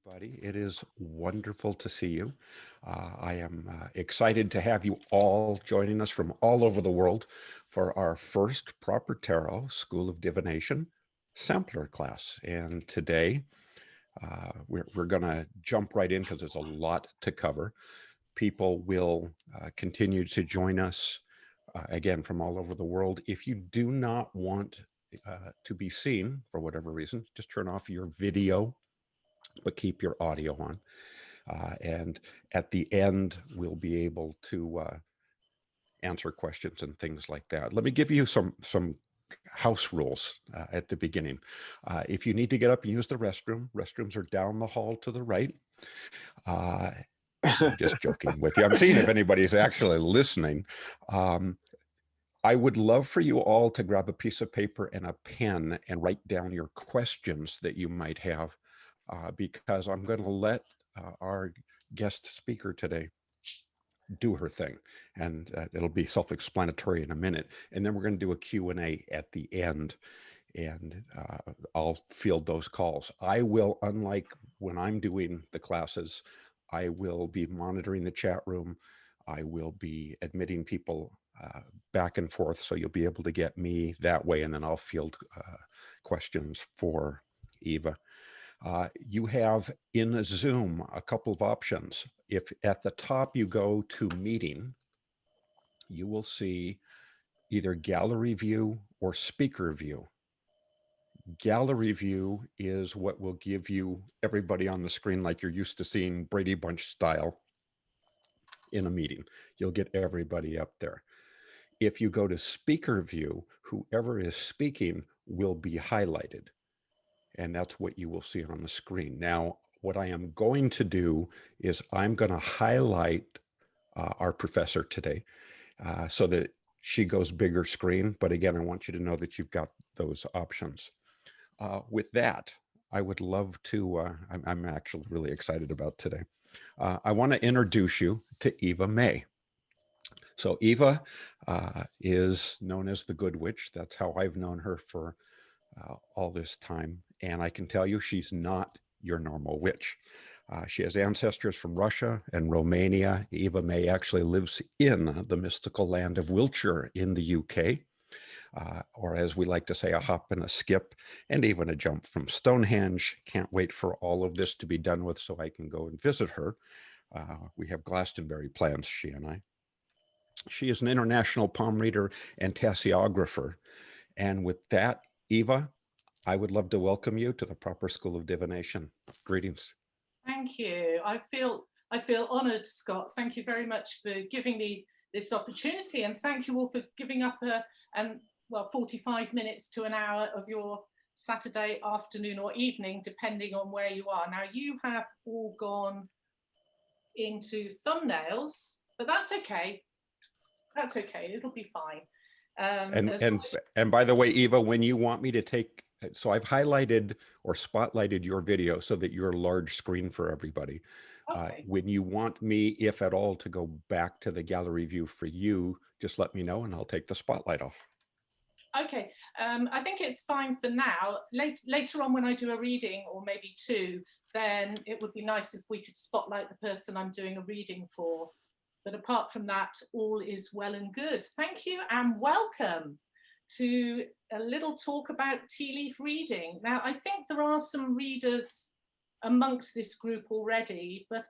everybody. It is wonderful to see you. I am excited to have you all joining us from all over the world for our first Proper Tarot School of Divination sampler class. And today we're going to jump right in because there's a lot to cover. People will continue to join us again from all over the world. If you do not want to be seen for whatever reason, just turn off your video but keep your audio on. And at the end, we'll be able to answer questions and things like that. Let me give you some house rules at the beginning. If you need to get up and use the restroom, restrooms are down the hall to the right. I'm just joking with you. I'm seeing if anybody's actually listening. I would love for you all to grab a piece of paper and a pen and write down your questions that you might have, because I'm going to let our guest speaker today do her thing, and it'll be self-explanatory in a minute. And then we're going to do a Q&A at the end, and I'll field those calls. I will, unlike when I'm doing the classes, I will be monitoring the chat room. I will be admitting people back and forth, so you'll be able to get me that way, and then I'll field questions for Eva. You have in Zoom a couple of options. If at the top you go to meeting, you will see either gallery view or speaker view. Gallery view is what will give you everybody on the screen like you're used to seeing Brady Bunch style in a meeting. You'll get everybody up there. If you go to speaker view, whoever is speaking will be highlighted. And that's what you will see on the screen. Now, what I am going to do is I'm going to highlight our professor today so that she goes bigger screen. But again, I want you to know that you've got those options. With that, I would love to, I'm actually really excited about today. I want to introduce you to Eva May. So Eva is known as the Good Witch. That's how I've known her for all this time. And I can tell you she's not your normal witch. She has ancestors from Russia and Romania. Eva May actually lives in the mystical land of Wiltshire in the UK, or as we like to say, a hop and a skip, and even a jump from Stonehenge. Can't wait for all of this to be done with so I can go and visit her. We have Glastonbury plans, she and I. She is an international palm reader and tasseographer. And with that, Eva, I would love to welcome you to the Proper School of Divination. Greetings. Thank you. I feel honoured, Scott. Thank you very much for giving me this opportunity, and thank you all for giving up 45 minutes to an hour of your Saturday afternoon or evening, depending on where you are. Now, you have all gone into thumbnails, but that's okay. That's okay. It'll be fine. And by the way, Eva, when you want me to take, so I've highlighted or spotlighted your video so that you're large screen for everybody. Okay. When you want me, if at all, to go back to the gallery view for you, just let me know and I'll take the spotlight off. Okay, I think it's fine for now. Later on when I do a reading, or maybe two, then it would be nice if we could spotlight the person I'm doing a reading for. But apart from that, all is well and good. Thank you and welcome to a little talk about tea leaf reading. Now, I think there are some readers amongst this group already, but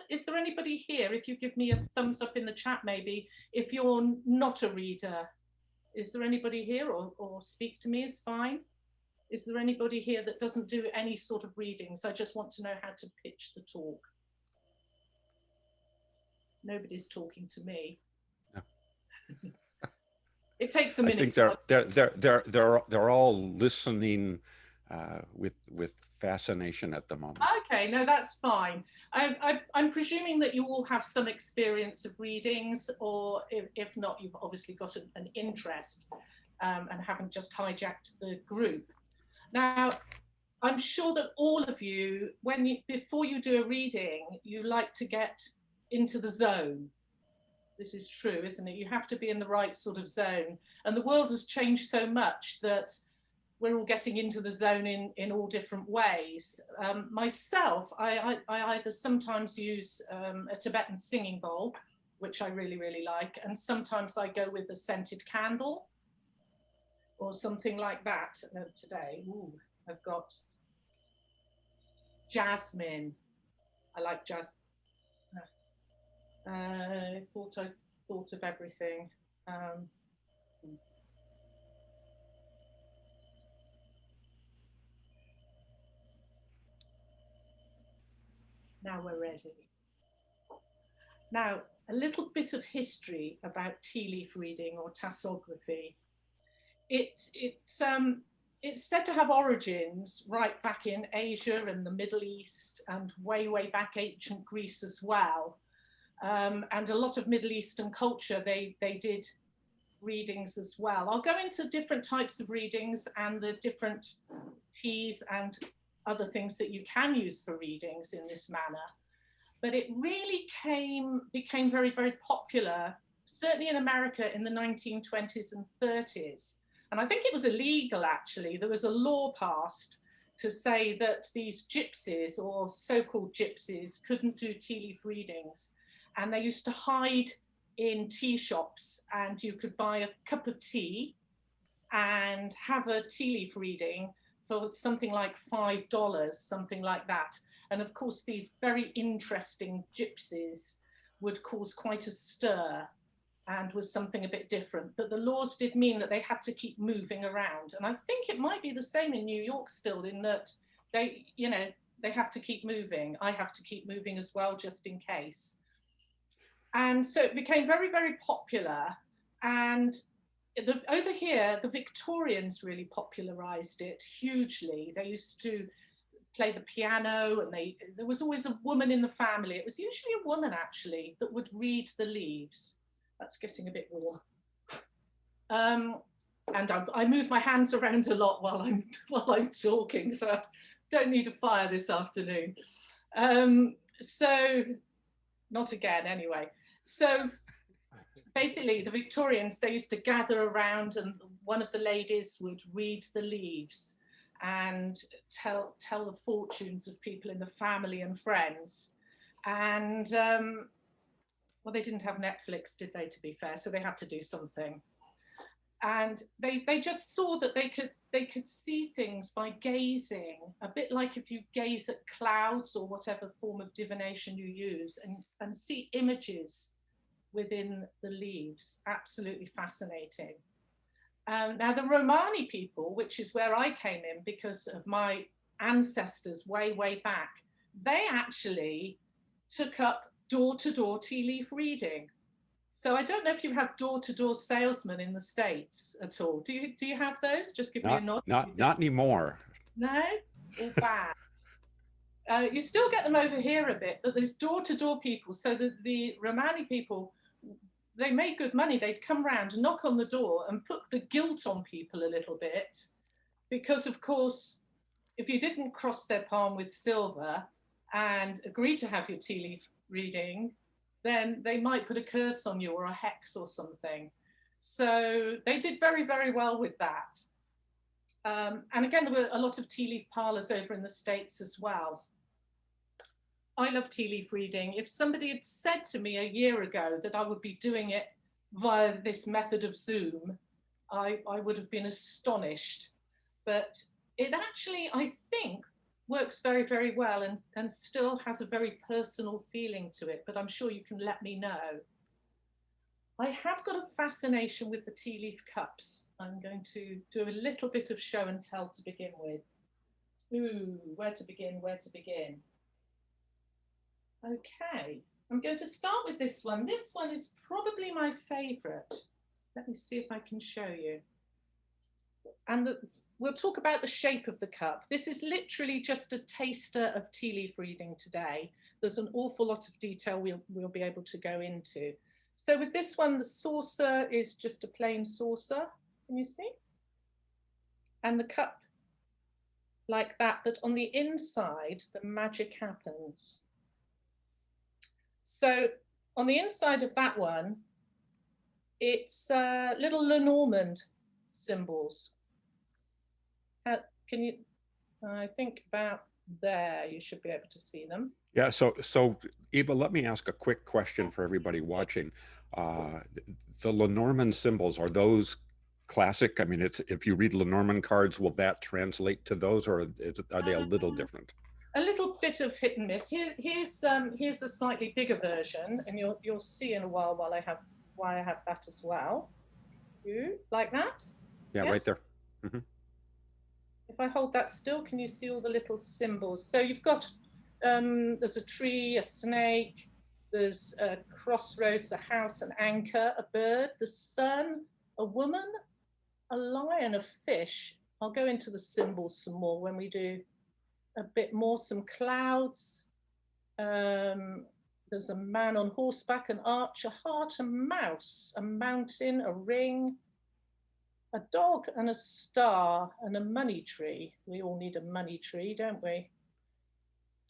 is there anybody here? If you give me a thumbs up in the chat, maybe, if you're not a reader. Is there anybody here, or speak to me is fine? Is there anybody here that doesn't do any sort of readings? I just want to know how to pitch the talk. Nobody's talking to me. No. It takes a minute. I think they're all listening with fascination at the moment. Okay, no, that's fine. I'm presuming that you all have some experience of readings, or if not, you've obviously got an interest and haven't just hijacked the group. Now, I'm sure that all of you, before you do a reading, you like to get into the zone. This is true, isn't it? You have to be in the right sort of zone. And the world has changed so much that we're all getting into the zone in all different ways. Myself, I either sometimes use a Tibetan singing bowl, which I really, really like, and sometimes I go with a scented candle or something like that. Today, ooh, I've got jasmine. I like jasmine. I thought of everything. Now we're ready. Now, a little bit of history about tea leaf reading or tassography. It's said to have origins right back in Asia and the Middle East and way, way back ancient Greece as well. And a lot of Middle Eastern culture, they did readings as well. I'll go into different types of readings and the different teas and other things that you can use for readings in this manner. But it really became very, very popular, certainly in America in the 1920s and 30s. And I think it was illegal, actually. There was a law passed to say that these gypsies or so-called gypsies couldn't do tea leaf readings. And they used to hide in tea shops, and you could buy a cup of tea and have a tea leaf reading for something like $5, something like that. And of course, these very interesting gypsies would cause quite a stir and was something a bit different. But the laws did mean that they had to keep moving around. And I think it might be the same in New York still, in that they, you know, they have to keep moving. I have to keep moving as well, just in case. And so it became very, very popular. And over here, the Victorians really popularized it hugely. They used to play the piano, and there was always a woman in the family. It was usually a woman, actually, that would read the leaves. That's getting a bit warm. And I move my hands around a lot while I'm talking, so I don't need a fire this afternoon. So, not again, anyway. So basically, the Victorians, they used to gather around, and one of the ladies would read the leaves and tell the fortunes of people in the family and friends. And well, they didn't have Netflix, did they, to be fair? So they had to do something. And they just saw that they could see things by gazing, a bit like if you gaze at clouds or whatever form of divination you use, and see images within the leaves. Absolutely fascinating. Now, the Romani people, which is where I came in because of my ancestors way, way back, they actually took up door-to-door tea leaf reading. So I don't know if you have door-to-door salesmen in the States at all. Do you have those? Just give me a nod. Not anymore. No? All bad. You still get them over here a bit, but there's door-to-door people. So the Romani people, they made good money. They'd come round, knock on the door, and put the guilt on people a little bit, because of course, if you didn't cross their palm with silver and agree to have your tea leaf reading, then they might put a curse on you or a hex or something. So they did very, very well with that. And again, there were a lot of tea leaf parlors over in the States as well. I love tea leaf reading. If somebody had said to me a year ago that I would be doing it via this method of Zoom, I would have been astonished. But it actually, I think, works very, very well and still has a very personal feeling to it, but I'm sure you can let me know. I have got a fascination with the tea leaf cups. I'm going to do a little bit of show and tell to begin with. Ooh, where to begin, where to begin? Okay, I'm going to start with this one. This one is probably my favorite. Let me see if I can show you. And we'll talk about the shape of the cup. This is literally just a taster of tea leaf reading today. There's an awful lot of detail we'll be able to go into. So with this one, the saucer is just a plain saucer, can you see? And the cup like that, but on the inside, the magic happens. So on the inside of that one, it's little Lenormand symbols. Can you, I think about there, you should be able to see them. Yeah, so Eva, let me ask a quick question for everybody watching. Uh, the Lenormand symbols, are those classic? I mean, it's if you read Lenormand cards, will that translate to those, or are they a little Um, different? a little bit of hit and miss. Here's a slightly bigger version, and you'll see in a while why I have that as well. You like that? Yeah, right Yes. there. Hmm. If I hold that still, can you see all the little symbols? So you've got there's a tree, a snake, there's a crossroads, a house, an anchor, a bird, the sun, a woman, a lion, a fish. I'll go into the symbols some more when we do a bit more. Some clouds. Um, there's a man on horseback, an arch, a heart, a mouse, a mountain, a ring, a dog, and a star, and a money tree. We all need a money tree, don't we?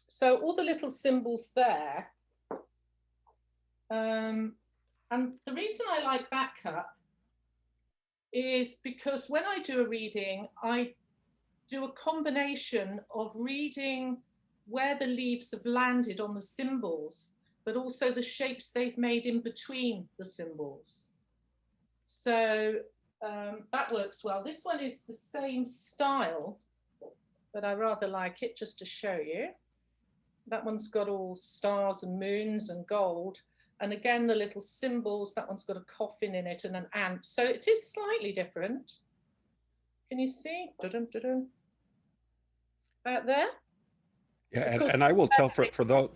So all the little symbols there. And the reason I like that cup is because when I do a reading, I do a combination of reading where the leaves have landed on the symbols, but also the shapes they've made in between the symbols. So that works well. This one is the same style, but I rather like it just to show you. That one's got all stars and moons and gold. And again, the little symbols, that one's got a coffin in it and an ant. So it is slightly different. Can you see? Dun-dun, dun-dun. Out there? Yeah, Of course, and I will tell for those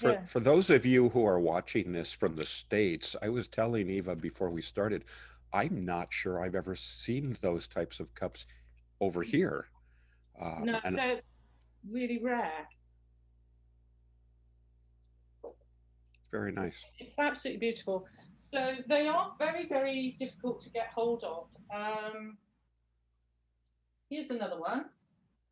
yeah. for those of you who are watching this from the States, I was telling Eva before we started, I'm not sure I've ever seen those types of cups over here. No, And they're really rare. very nice. It's absolutely beautiful. So they are very, very difficult to get hold of. Here's another one.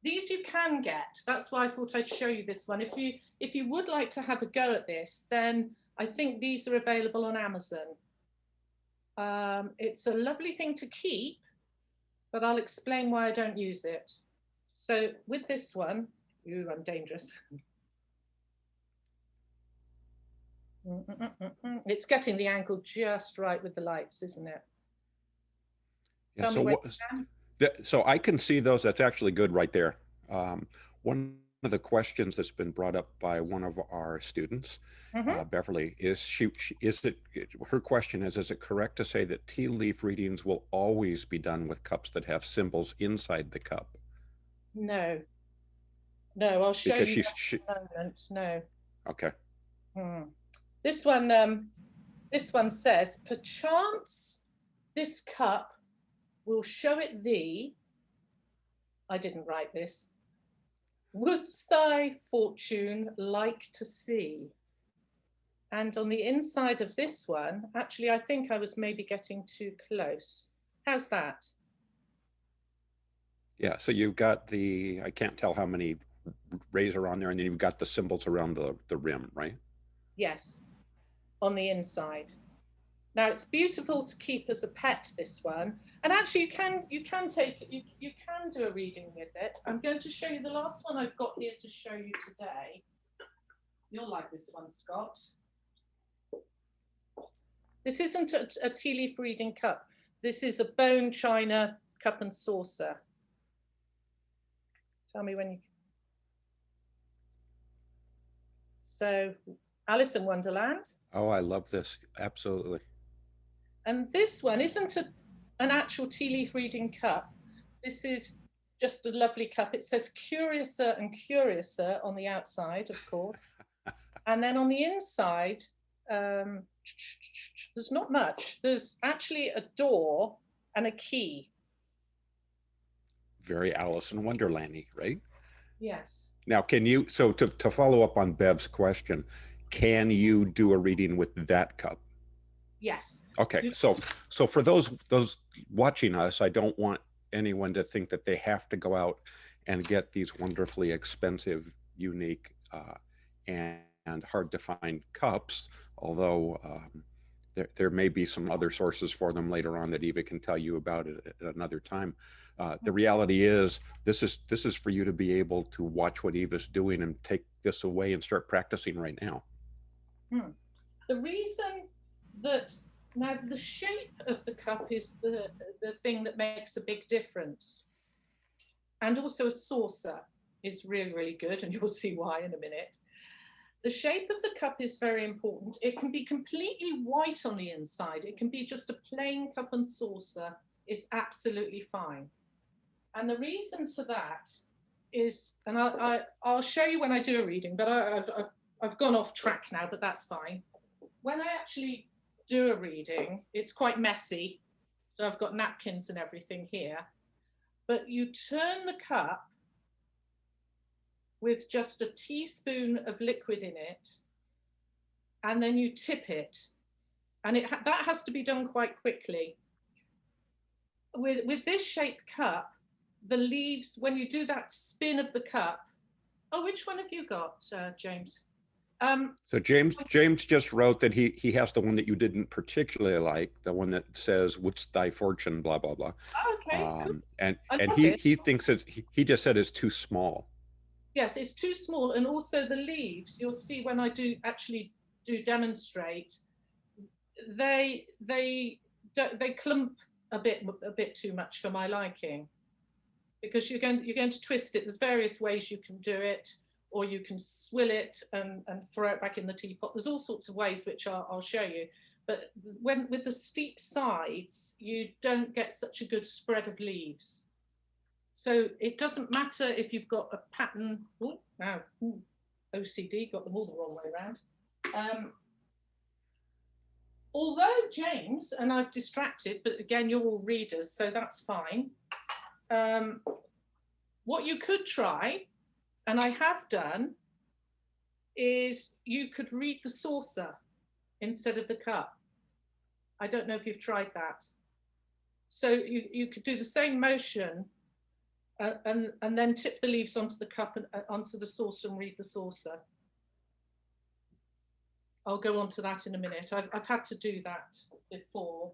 These you can get. That's why I thought I'd show you this one. If you would like to have a go at this, then I think these are available on Amazon. It's a lovely thing to keep, but I'll explain why I don't use it. So with this one, ooh, I'm dangerous. It's getting the angle just right with the lights, isn't it? Yeah, Tell me so when what you can. so I can see those. That's actually good right there. One of the questions that's been brought up by one of our students, Mm-hmm. Beverly, is is it her question is it correct to say that tea leaf readings will always be done with cups that have symbols inside the cup? No, no, I'll show Because you that in a moment. No. okay. Hmm. This one, this one says, perchance this cup will show it thee. I didn't write this. Wouldst thy fortune like to see? And on the inside of this one, actually, I think I was maybe getting too close. How's that? Yeah, so you've got the, I can't tell how many rays are on there, and then you've got the symbols around the rim, right? Yes, on the inside. Now it's beautiful to keep as a pet, this one. And actually you can take you can do a reading with it. I'm going to show you the last one I've got here to show you today. You'll like this one, Scott. This isn't a tea leaf reading cup. This is a bone china cup and saucer. Tell me when you. So, Alice in Wonderland. Oh, I love this. Absolutely. And this one isn't an actual tea leaf reading cup. This is just a lovely cup. It says Curiouser and Curiouser on the outside, of course. And then on the inside, there's not much. There's actually a door and a key. Very Alice in Wonderlandy, right? Yes. Now, can you, so to follow up on Bev's question, can you do a reading with that cup? Yes. Okay, so for those watching us, I don't want anyone to think that they have to go out and get these wonderfully expensive, unique, and hard to find cups, although there may be some other sources for them later on that Eva can tell you about it at another time. The reality is this is for you to be able to watch what Eva's doing and take this away and start practicing right now. Hmm. The reason that now the shape of the cup is the thing that makes a big difference. And also a saucer is really, really good, and you'll see why in a minute. The shape of the cup is very important. It can be completely white on the inside. It can be just a plain cup and saucer. It's absolutely fine. And the reason for that is, and I'll show you when I do a reading, but I've gone off track now, but that's fine. When I actually do a reading, it's quite messy. So I've got napkins and everything here. But you turn the cup with just a teaspoon of liquid in it, and then you tip it. And that has to be done quite quickly. With this shaped cup, the leaves, when you do that spin of the cup, oh, which one have you got, James? So James just wrote that he has the one that you didn't particularly like, the one that says "What's thy fortune?" blah blah blah, Okay, cool. and I love he it. thinks he just said it's too small. Yes, it's too small, and also the leaves. You'll see when I do actually do demonstrate, they clump a bit too much for my liking, because you're going to twist it. There's various ways you can do it, or you can swill it and throw it back in the teapot. There's all sorts of ways which I'll show you. But when with the steep sides, you don't get such a good spread of leaves. So it doesn't matter if you've got a pattern. Oh, now OCD, got them all the wrong way around. Although James, and I've distracted, but again, you're all readers, so that's fine. What you could try, and I have done, is you could read the saucer instead of the cup. I don't know if you've tried that. So you could do the same motion and then tip the leaves onto the cup and onto the saucer and read the saucer. I'll go on to that in a minute. I've had to do that before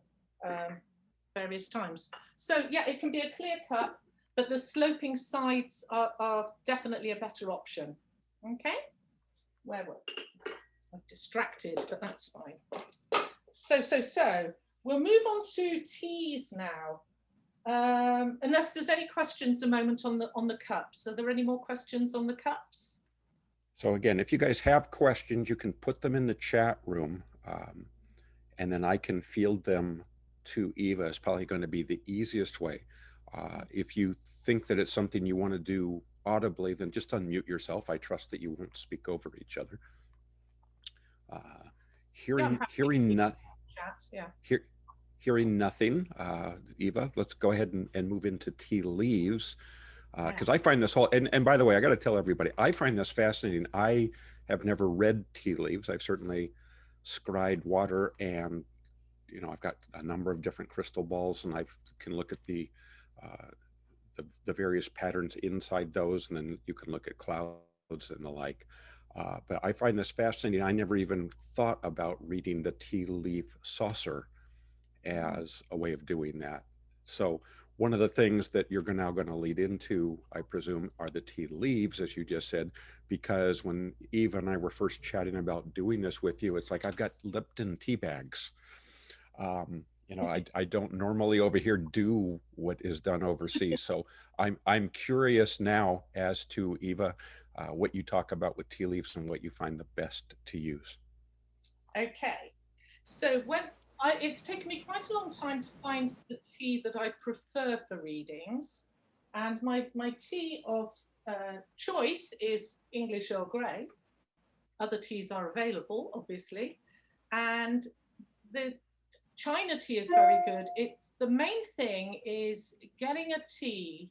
various times. So yeah, it can be a clear cup, but the sloping sides are definitely a better option. Okay, where were we? I'm distracted, but that's fine. So we'll move on to teas now. Unless there's any questions a moment on the cups. Are there any more questions on the cups? So again, if you guys have questions, you can put them in the chat room, and then I can field them to Eva. Is probably going to be the easiest way. If you think that it's something you want to do audibly, then just unmute yourself. I trust that you won't speak over each other. Hearing nothing. Yeah. Hearing nothing, Eva, let's go ahead and move into tea leaves. Because I find this whole, and by the way, I got to tell everybody, I find this fascinating. I have never read tea leaves. I've certainly scried water, and I've got a number of different crystal balls, and I can look at the various patterns inside those, and then you can look at clouds and the like. But I find this fascinating. I never even thought about reading the tea leaf saucer as a way of doing that. So one of the things that you're now going to lead into, I presume, are the tea leaves, as you just said, because when Eva and I were first chatting about doing this with you, it's like, I've got Lipton tea bags. I don't normally over here do what is done overseas. So I'm curious now as to, Eva, what you talk about with tea leaves and what you find the best to use. Okay. So it's taken me quite a long time to find the tea that I prefer for readings. And my tea of choice is English Earl Grey. Other teas are available, obviously. And the China tea is very good. The main thing is getting a tea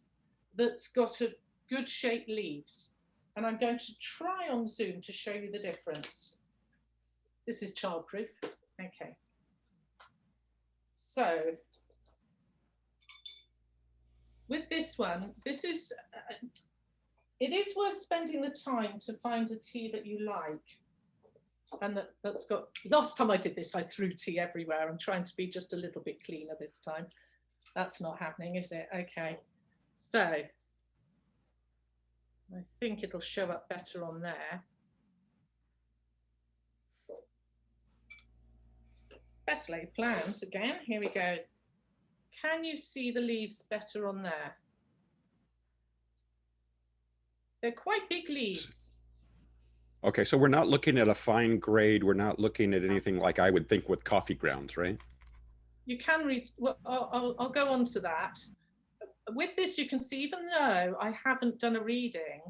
that's got a good shaped leaves. And I'm going to try on Zoom to show you the difference. This is childproof. Okay. So with this one, it is worth spending the time to find a tea that you like. And that's got, last time I did this, I threw tea everywhere. I'm trying to be just a little bit cleaner this time. That's not happening, is it? Okay. So I think it'll show up better on there. Best laid plans again. Here we go. Can you see the leaves better on there? They're quite big leaves. Okay, so we're not looking at a fine grade. We're not looking at anything like I would think with coffee grounds, right? You can read, well, I'll go on to that. With this, you can see, even though I haven't done a reading,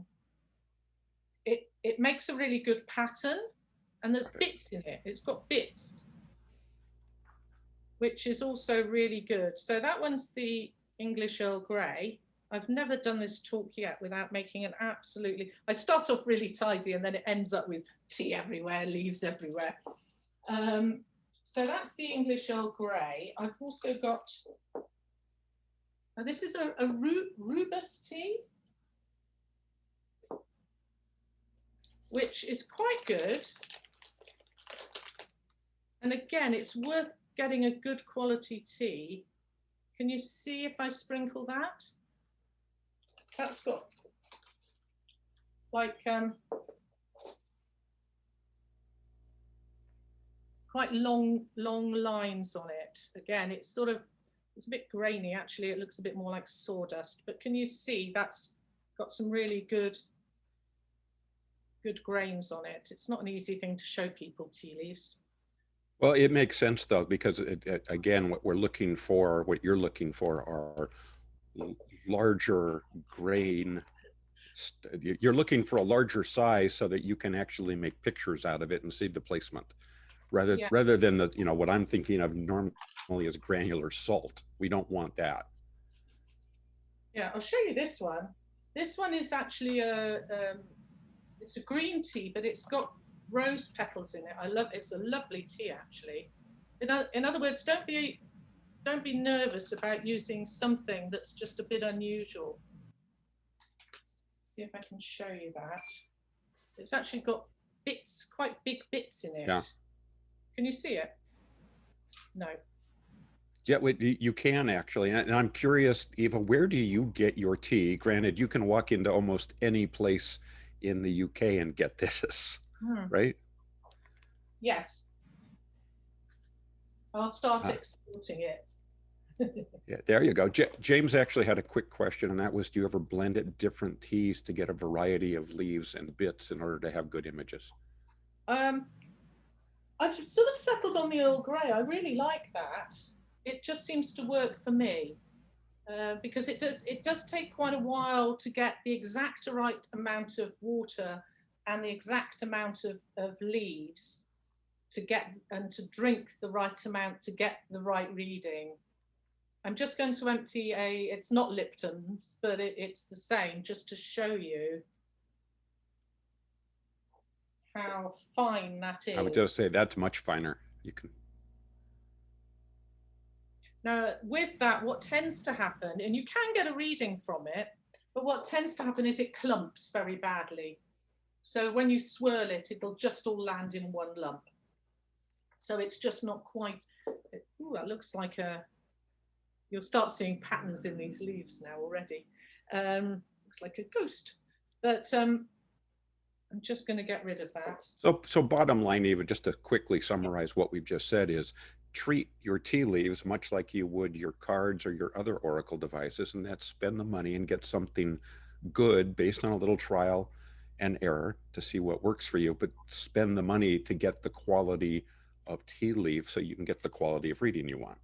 it makes a really good pattern, and there's bits in it. It's got bits, which is also really good. So that one's the English Earl Grey. I've never done this talk yet without making an absolutely, I start off really tidy and then it ends up with tea everywhere, leaves everywhere. So that's the English Earl Grey. I've also got, this is a rubus tea, which is quite good. And again, it's worth getting a good quality tea. Can you see if I sprinkle that? That's got like quite long lines on it. Again, it's sort of, it's a bit grainy actually. It looks a bit more like sawdust, but can you see that's got some really good grains on it. It's not an easy thing to show people, tea leaves. Well, it makes sense though, because again, what we're looking for, what you're looking for are larger grain. You're looking for a larger size so that you can actually make pictures out of it and see the placement, rather than the, you know, what I'm thinking of normally as granular salt. We don't want that. Yeah, I'll show you this one. This one is actually it's a green tea, but it's got rose petals in it. I love it. It's a lovely tea actually. In other words, don't be nervous about using something that's just a bit unusual. See if I can show you that. It's actually got bits, quite big bits in it. Yeah. Can you see it? No. Yeah, you can actually. And I'm curious, Eva, where do you get your tea? Granted, you can walk into almost any place in the UK and get this, right? Yes. I'll start exporting it. Yeah, there you go. James actually had a quick question, and that was, do you ever blend it different teas to get a variety of leaves and bits in order to have good images? I've sort of settled on the Earl Grey. I really like that. It just seems to work for me because it does take quite a while to get the exact right amount of water and the exact amount of leaves to get and to drink the right amount to get the right reading. I'm just going to empty it's not Lipton's, but it's the same, just to show you how fine that is. I would just say that's much finer. You can. Now, with that, what tends to happen, and you can get a reading from it, but what tends to happen is it clumps very badly. So when you swirl it, it'll just all land in one lump. So it's just not quite, ooh, that looks like you'll start seeing patterns in these leaves now already. Looks like a ghost, but I'm just going to get rid of that. So bottom line, Eva, just to quickly summarize what we've just said is, treat your tea leaves much like you would your cards or your other Oracle devices, and that's spend the money and get something good based on a little trial and error to see what works for you, but spend the money to get the quality of tea leaf so you can get the quality of reading you want.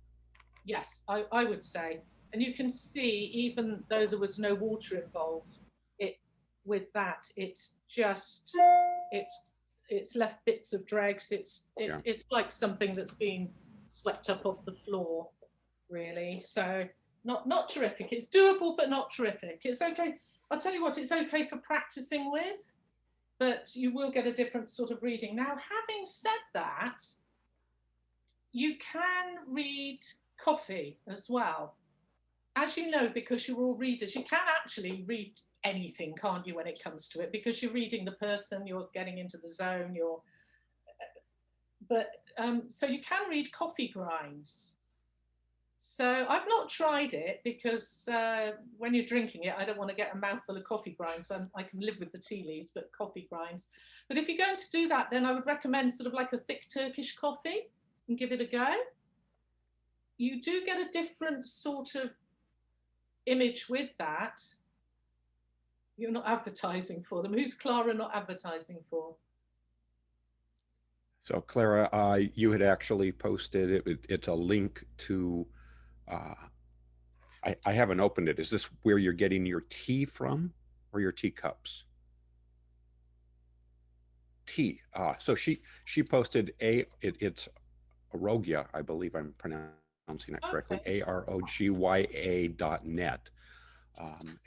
Yes, I would say. And you can see, even though there was no water involved, with that, it's just, it's left bits of dregs. It's like something that's been swept up off the floor, really. So not terrific. It's doable, but not terrific. It's okay. I'll tell you what, it's okay for practicing with, but you will get a different sort of reading. Now, having said that, you can read coffee as well. As you know, because you're all readers, you can actually read anything, can't you, when it comes to it, because you're reading the person, you're getting into the zone, But so you can read coffee grinds. So I've not tried it because when you're drinking it, I don't want to get a mouthful of coffee grinds. I can live with the tea leaves, but coffee grinds. But if you're going to do that, then I would recommend sort of like a thick Turkish coffee and give it a go. You do get a different sort of image with that. You're not advertising for them. Who's Clara not advertising for? So Clara, you had actually posted it's a link to. Uh, I haven't opened it. Is this where you're getting your tea from, or your teacups? Tea. So she posted it's Arogya, I believe I'm pronouncing it correctly, Okay. AROGYA.net,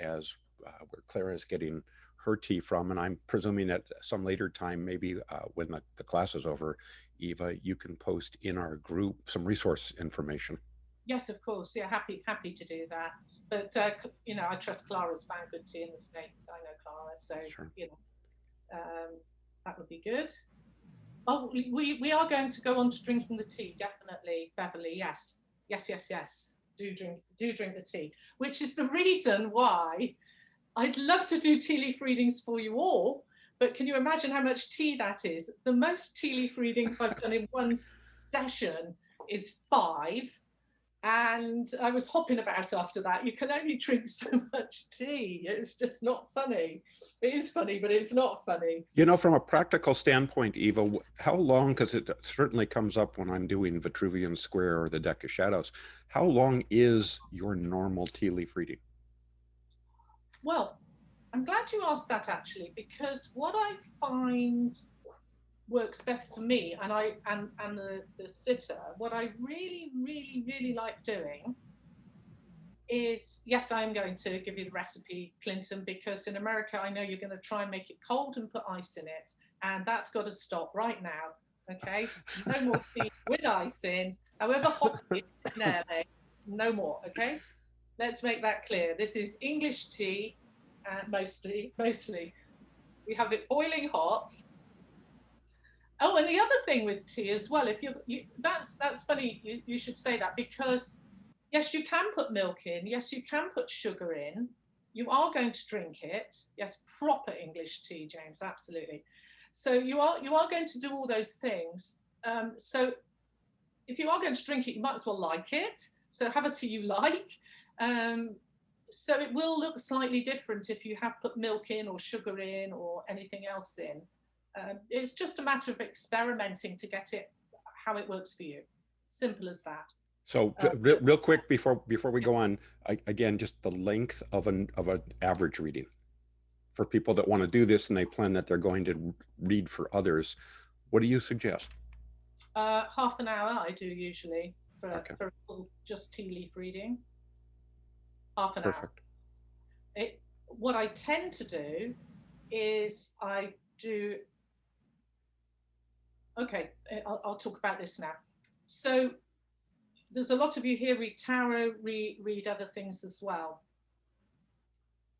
as where Clara is getting her tea from. And I'm presuming at some later time, maybe when the class is over, Eva, you can post in our group some resource information. Yes, of course. Yeah, happy to do that. But you know, I trust Clara's found good tea in the States. I know Clara, so Sure. you know, that would be good. Oh, we are going to go on to drinking the tea, definitely, Beverly. Yes, yes. Do drink the tea, which is the reason why I'd love to do tea leaf readings for you all. But can you imagine how much tea that is? The most tea leaf readings I've done in one session is 5. And I was hopping about after that. You can only drink so much tea. It's just not funny. It is funny, but it's not funny. You know, from a practical standpoint, Eva, how long, because it certainly comes up when I'm doing Vitruvian Square or the Deck of Shadows, how long is your normal tea leaf reading? Well, I'm glad you asked that actually, because what I find works best for me and the sitter, what I really like doing is, yes, I'm going to give you the recipe, Clinton, because in America, I know you're going to try and make it cold and put ice in it. And that's got to stop right now. Okay. No more tea with ice in, however hot it is in LA. No more. Okay. Let's make that clear. This is English tea, mostly. We have it boiling hot. Oh, and the other thing with tea as well, if that's funny, you should say that, because yes, you can put milk in. Yes, you can put sugar in. You are going to drink it. Yes, proper English tea, James, absolutely. So you are going to do all those things. So if you are going to drink it, you might as well like it. So have a tea you like. So it will look slightly different if you have put milk in or sugar in or anything else in. It's just a matter of experimenting to get it how it works for you. Simple as that. So real quick before we go on, again, just the length of an average reading for people that want to do this and they plan that they're going to read for others. What do you suggest? Half an hour I do usually Okay. for just tea leaf reading. Half an Perfect. hour. What I tend to do is I do. Okay, I'll talk about this now. So there's a lot of you here read tarot, read other things as well.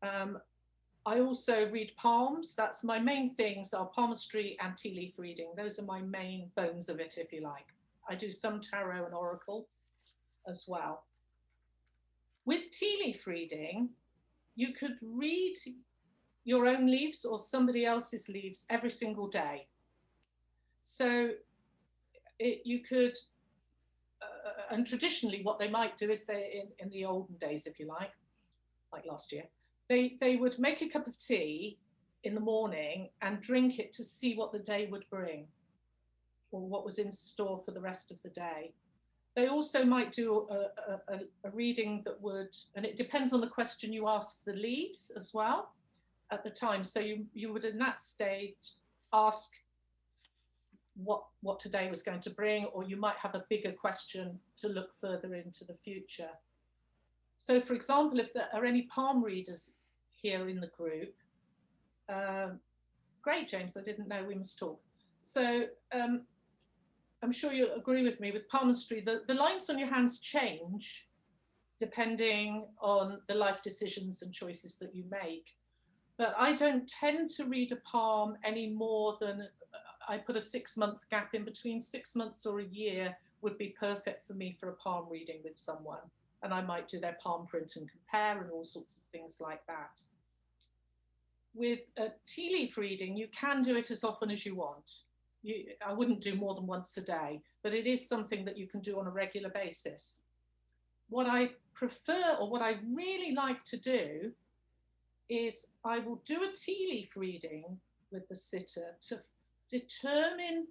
I also read palms. That's my main things are palmistry and tea leaf reading. Those are my main bones of it, if you like. I do some tarot and oracle as well. With tea leaf reading, you could read your own leaves or somebody else's leaves every single day. So you could, and traditionally what they might do is in the olden days, if you like last year, they would make a cup of tea in the morning and drink it to see what the day would bring or what was in store for the rest of the day. They also might do a reading that would, and it depends on the question you ask the leaves as well at the time. So you would in that stage ask what today was going to bring, or you might have a bigger question to look further into the future. So for example, if there are any palm readers here in the group, great, James, I didn't know we must talk. So I'm sure you'll agree with me with palmistry, the lines on your hands change depending on the life decisions and choices that you make. But I don't tend to read a palm any more than I put a 6-month gap in between. 6 months or a year would be perfect for me for a palm reading with someone. And I might do their palm print and compare and all sorts of things like that. With a tea leaf reading, you can do it as often as you want. I wouldn't do more than once a day, but it is something that you can do on a regular basis. What I prefer, or what I really like to do, is I will do a tea leaf reading with the sitter to determine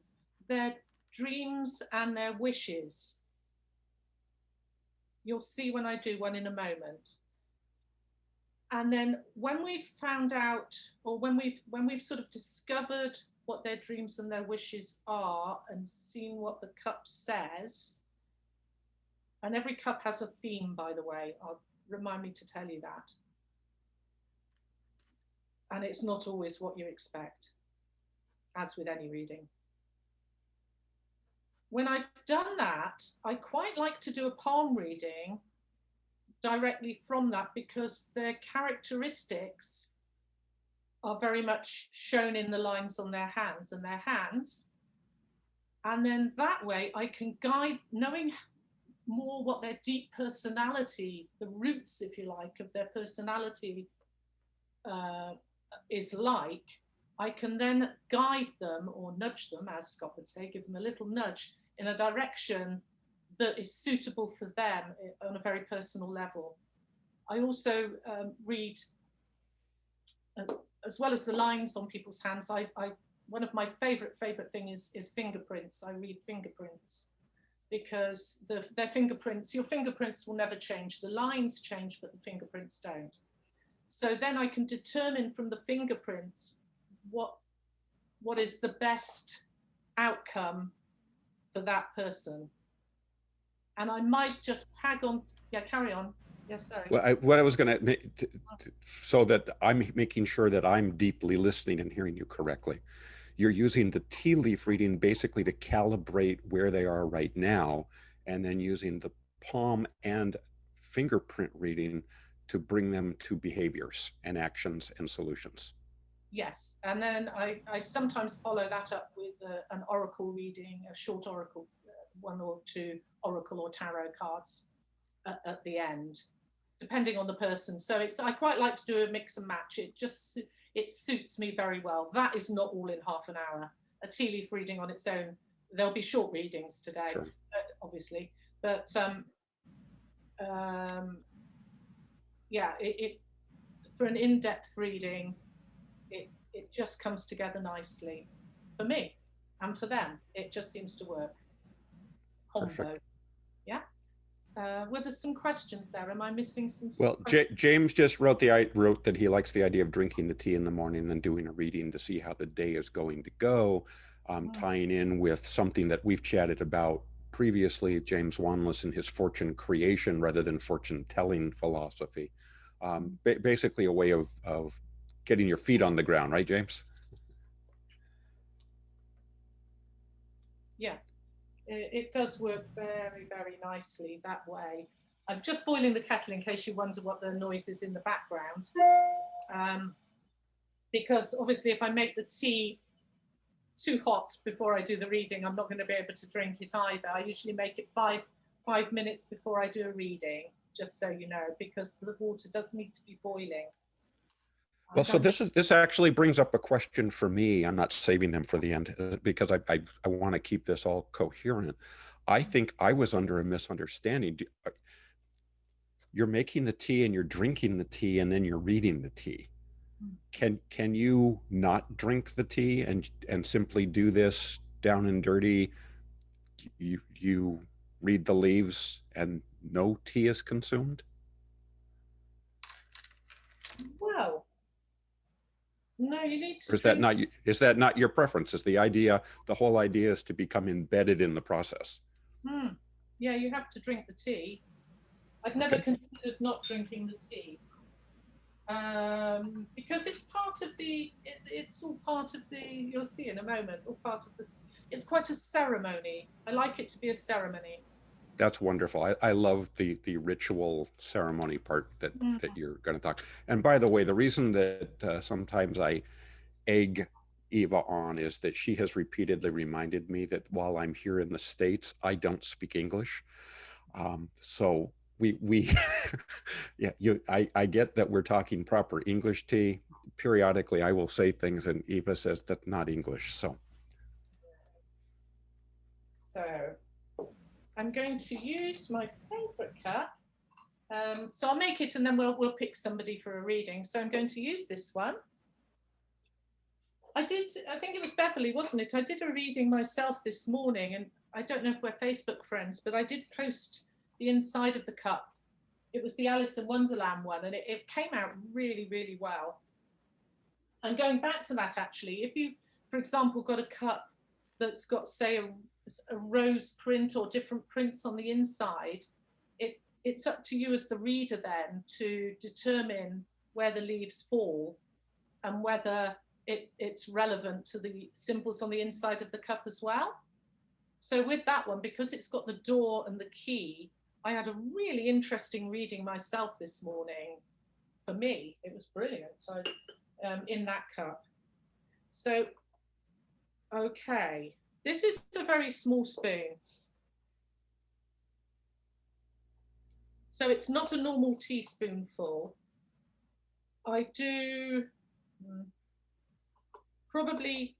their dreams and their wishes. You'll see when I do one in a moment. And then when we've found out, or when we've sort of discovered what their dreams and their wishes are and seen what the cup says, and every cup has a theme, by the way, remind me to tell you that. And it's not always what you expect, as with any reading. When I've done that, I quite like to do a palm reading directly from that, because their characteristics are very much shown in the lines on their hands and their hands. And then that way I can guide, knowing more what their deep personality, the roots, if you like, of their personality is like, I can then guide them, or nudge them, as Scott would say, give them a little nudge in a direction that is suitable for them on a very personal level. I also read, as well as the lines on people's hands, one of my favorite things is fingerprints. I read fingerprints, because their fingerprints, your fingerprints will never change. The lines change, but the fingerprints don't. So then I can determine from the fingerprints what is the best outcome for that person. And I might just tag on. Yeah, carry on. Yes, sorry. Well, what I was going to, so that I'm making sure that I'm deeply listening and hearing you correctly. You're using the tea leaf reading basically to calibrate where they are right now, and then using the palm and fingerprint reading to bring them to behaviors and actions and solutions. Yes, and then I sometimes follow that up with an oracle reading, a short oracle, 1 or 2 oracle or tarot cards at the end, depending on the person. So I quite like to do a mix and match. It suits me very well. That is not all in half an hour. A tea leaf reading on its own, there'll be short readings today, sure, obviously, but yeah, for an in-depth reading, it just comes together nicely for me and for them. It just seems to work. Combo. Perfect. Yeah. Were there some questions there? Am I missing some? Well, James just wrote that he likes the idea of drinking the tea in the morning and then doing a reading to see how the day is going to go, tying in with something that we've chatted about previously, James Wanless and his fortune creation rather than fortune telling philosophy. Basically a way of getting your feet on the ground, right, James? Yeah. It does work very, very nicely that way. I'm just boiling the kettle in case you wonder what the noise is in the background. Because obviously if I make the tea too hot before I do the reading, I'm not going to be able to drink it either. I usually make it five minutes before I do a reading, just so you know, because the water does need to be boiling. Well, so this actually brings up a question for me. I'm not saving them for the end because I want to keep this all coherent. I think I was under a misunderstanding. You're making the tea and you're drinking the tea and then you're reading the tea. Can you not drink the tea and simply do this down and dirty? You read the leaves and no tea is consumed? Well, no, you need to. Or is that not your preference? Is the whole idea is to become embedded in the process? Yeah, you have to drink the tea. I've never considered not drinking the tea. Because it's part of it's all part of you'll see in a moment, all part of this. It's quite a ceremony. I like it to be a ceremony. That's wonderful. I love the ritual ceremony part that you're going to talk. And by the way, the reason that sometimes I egg Eva on is that she has repeatedly reminded me that while I'm here in the States, I don't speak English. So we yeah, I get that we're talking proper English tea. Periodically, I will say things, and Eva says that's not English. So So I'm going to use my favourite cup. So I'll make it and then we'll pick somebody for a reading. So I'm going to use this one. I think it was Beverly, wasn't it? I did a reading myself this morning, and I don't know if we're Facebook friends, but I did post the inside of the cup. It was the Alice in Wonderland one, and it came out really, really well. And going back to that, actually, if you, for example, got a cup that's got, say, a rose print or different prints on the inside, it's up to you as the reader then to determine where the leaves fall and whether it's relevant to the symbols on the inside of the cup as well. So with that one, because it's got the door and the key, I had a really interesting reading myself this morning. For me, it was brilliant. So in that cup. So, okay, this is a very small spoon. So it's not a normal teaspoonful. I do probably,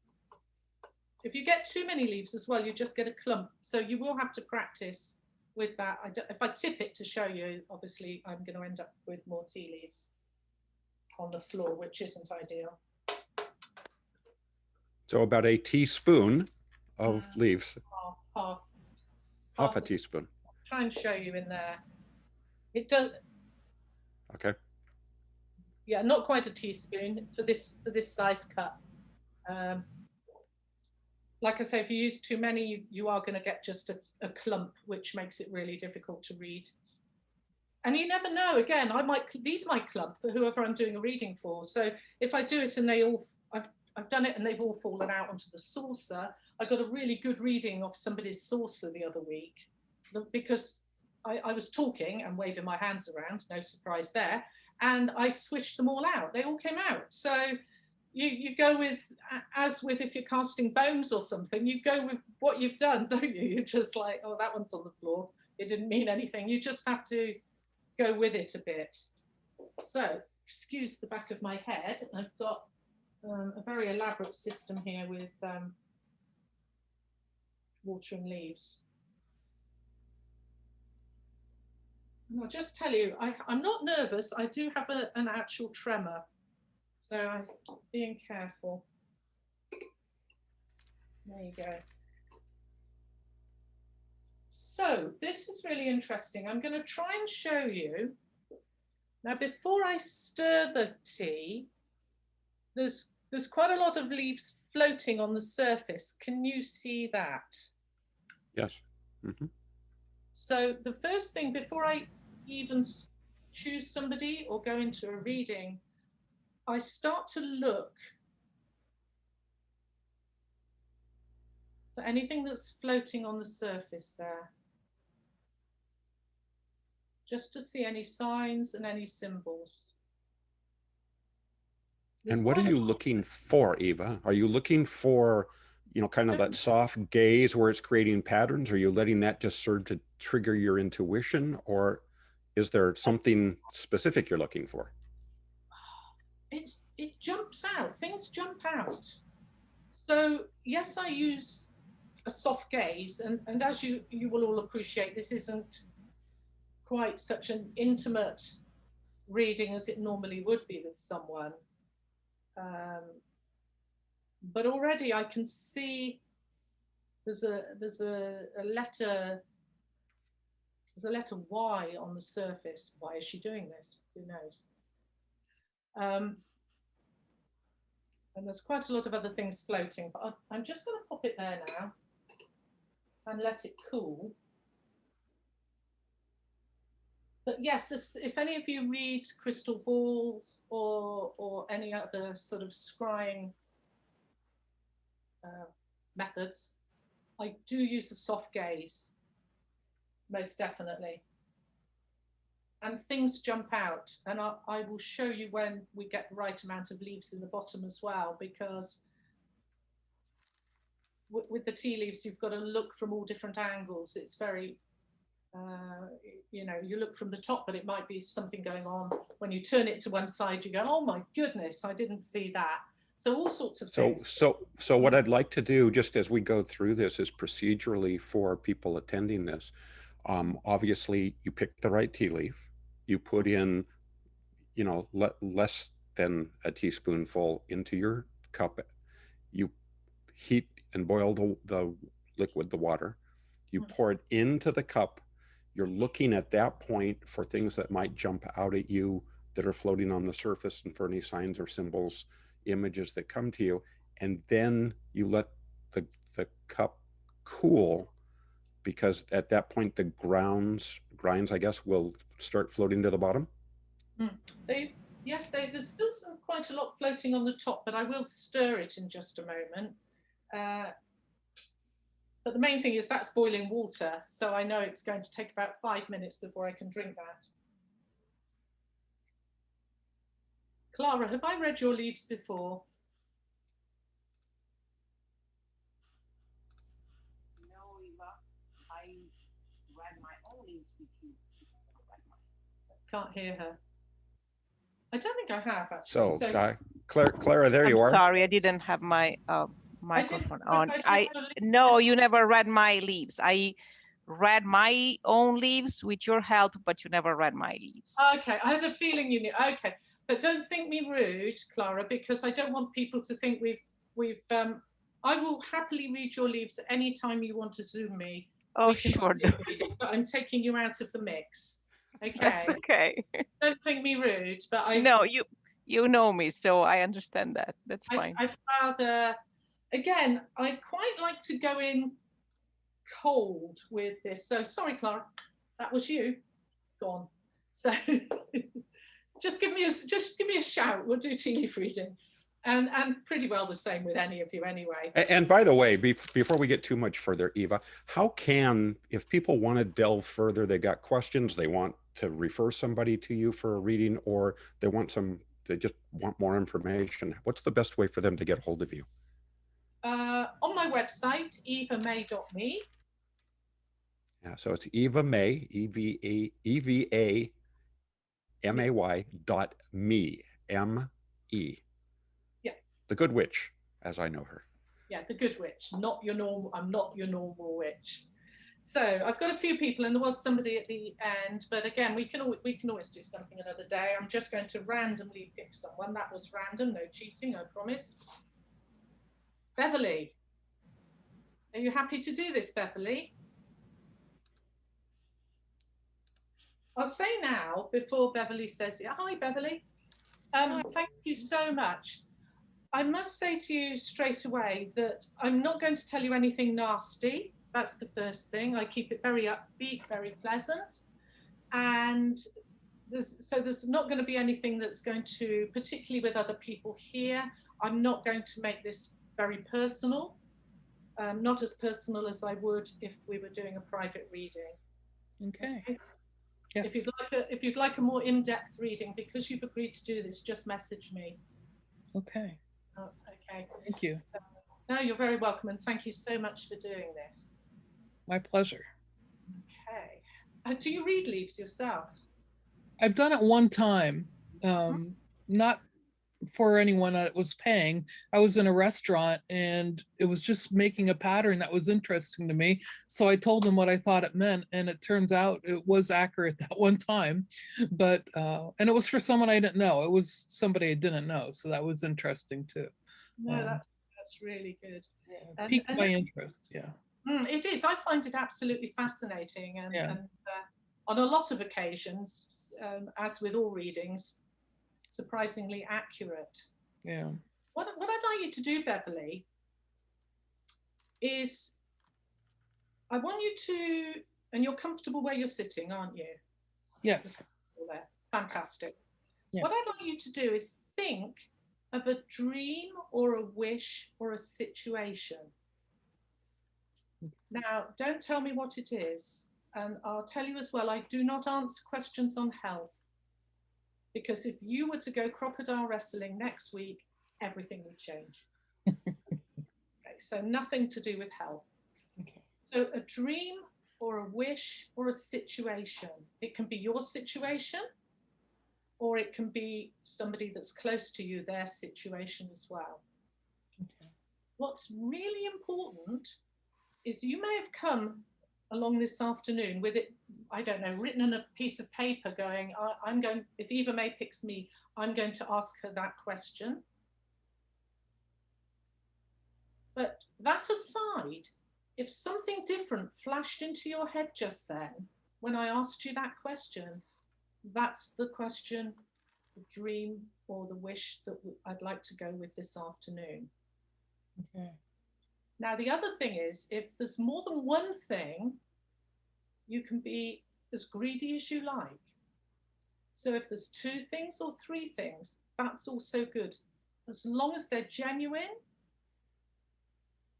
if you get too many leaves as well, you just get a clump. So you will have to practice with that. If I tip it to show you, obviously I'm going to end up with more tea leaves on the floor, which isn't ideal. so about a teaspoon of leaves. Half A teaspoon. I'll try and show you in there. It does. Okay. Yeah, not quite a teaspoon for this size cup. Like I say, if you use too many, you are going to get just a clump, which makes it really difficult to read. And you never know. Again, these might clump for whoever I'm doing a reading for. So if I do it and I've done it and they've all fallen out onto the saucer, I got a really good reading of somebody's saucer the other week because I was talking and waving my hands around, no surprise there, and I swished them all out. They all came out. So you go with, as with if you're casting bones or something, you go with what you've done, don't you? You're just like, oh, that one's on the floor. It didn't mean anything. You just have to go with it a bit. So, excuse the back of my head. I've got a very elaborate system here with watering leaves. And I'll just tell you, I'm not nervous. I do have an actual tremor. So I'm being careful. There you go. So this is really interesting. I'm going to try and show you. Now, before I stir the tea, there's quite a lot of leaves floating on the surface. Can you see that? Yes. Mm-hmm. So the first thing, before I even choose somebody or go into a reading, I start to look for anything that's floating on the surface there, just to see any signs and any symbols. And what are you looking for, Eva? Are you looking for, kind of that soft gaze where it's creating patterns? Are you letting that just serve to trigger your intuition? Or is there something specific you're looking for? It jumps out. Things jump out. So yes, I use a soft gaze, and as you will all appreciate, this isn't quite such an intimate reading as it normally would be with someone. But already I can see there's a letter Y on the surface. Why is she doing this? Who knows? And there's quite a lot of other things floating, but I'm just going to pop it there now and let it cool. But yes, if any of you read crystal balls or any other sort of scrying methods, I do use a soft gaze, most definitely. And things jump out, and I will show you when we get the right amount of leaves in the bottom as well, because with the tea leaves, you've got to look from all different angles. It's very, you know, you look from the top, but it might be something going on. When you turn it to one side, you go, oh my goodness, I didn't see that. So all sorts of things. So what I'd like to do, just as we go through this, is procedurally for people attending this. Obviously, you pick the right tea leaf. You put in, you know, less than a teaspoonful into your cup. You heat and boil the liquid, the water. You pour it into the cup. You're looking at that point for things that might jump out at you that are floating on the surface, and for any signs or symbols, images that come to you. And then you let the cup cool, because at that point the grinds, I guess, will start floating to the bottom. Yes, there's still quite a lot floating on the top, but I will stir it in just a moment. But the main thing is that's boiling water, so I know it's going to take about 5 minutes before I can drink that. Clara, have I read your leaves before? No, Eva. I read my own leaves with you. Can't hear her. I don't think I have, actually. So Clara, there you are. Sorry, I didn't have my microphone on. No, you never read my leaves. I read my own leaves with your help, but you never read my leaves. Okay, I had a feeling you knew. Okay, but don't think me rude, Clara, because I don't want people to think we've. I will happily read your leaves any time you want to Zoom me. Oh, sure. But I'm taking you out of the mix. Okay. Okay. Don't think me rude, but I. No, you know me, so I understand that. That's fine. I'd rather, again, I quite like to go in cold with this. So sorry, Clara, that was you. Gone. So just give me a shout. We'll do tea leaf reading. And pretty well the same with any of you anyway. And by the way, before we get too much further, Eva, how can, if people want to delve further, they got questions, they want to refer somebody to you for a reading, or they just want more information, what's the best way for them to get hold of you? On my website, evamay.me. Yeah, so it's Eva May, EVAMAY.me, M-E. Yeah. The Good Witch, as I know her. Yeah, the Good Witch, not your normal. I'm not your normal witch. So I've got a few people, and there was somebody at the end, but again, we can always do something another day. I'm just going to randomly pick someone. That was random, no cheating, I promise. Beverly, are you happy to do this, Beverly? I'll say now, before Beverly says, hi, Beverly. Thank you so much. I must say to you straight away that I'm not going to tell you anything nasty. That's the first thing. I keep it very upbeat, very pleasant. And there's not going to be anything that's going to, particularly with other people here, I'm not going to make this very personal. Not as personal as I would if we were doing a private reading. Okay. Yes. If you'd like a more in-depth reading, because you've agreed to do this, just message me. Okay. Oh, okay. Thank you. No, you're very welcome, and thank you so much for doing this. My pleasure. Okay. Do you read leaves yourself? I've done it one time, not for anyone that was paying. I was in a restaurant and it was just making a pattern that was interesting to me. So I told them what I thought it meant, and it turns out it was accurate that one time. But and it was for someone I didn't know. It was somebody I didn't know, so that was interesting too. No, that's really good. Yeah, piqued my interest. Yeah. It is. I find it absolutely fascinating, and on a lot of occasions, as with all readings, surprisingly accurate. Yeah. What I'd like you to do, Beverly, is I want you to, and you're comfortable where you're sitting, aren't you? Yes. There. Fantastic. Yeah. What I'd like you to do is think of a dream or a wish or a situation. Now, don't tell me what it is. And I'll tell you as well, I do not answer questions on health. Because if you were to go crocodile wrestling next week, everything would change. Okay, so nothing to do with health. Okay. So a dream or a wish or a situation. It can be your situation, or it can be somebody that's close to you, their situation as well. Okay. What's really important is you may have come along this afternoon with it, I don't know, written on a piece of paper going, I'm going, if Eva May picks me, I'm going to ask her that question. But that aside, if something different flashed into your head just then, when I asked you that question, that's the question, the dream or the wish that I'd like to go with this afternoon. Okay. Now, the other thing is, if there's more than one thing, you can be as greedy as you like. So if there's 2 things or 3 things, that's also good, as long as they're genuine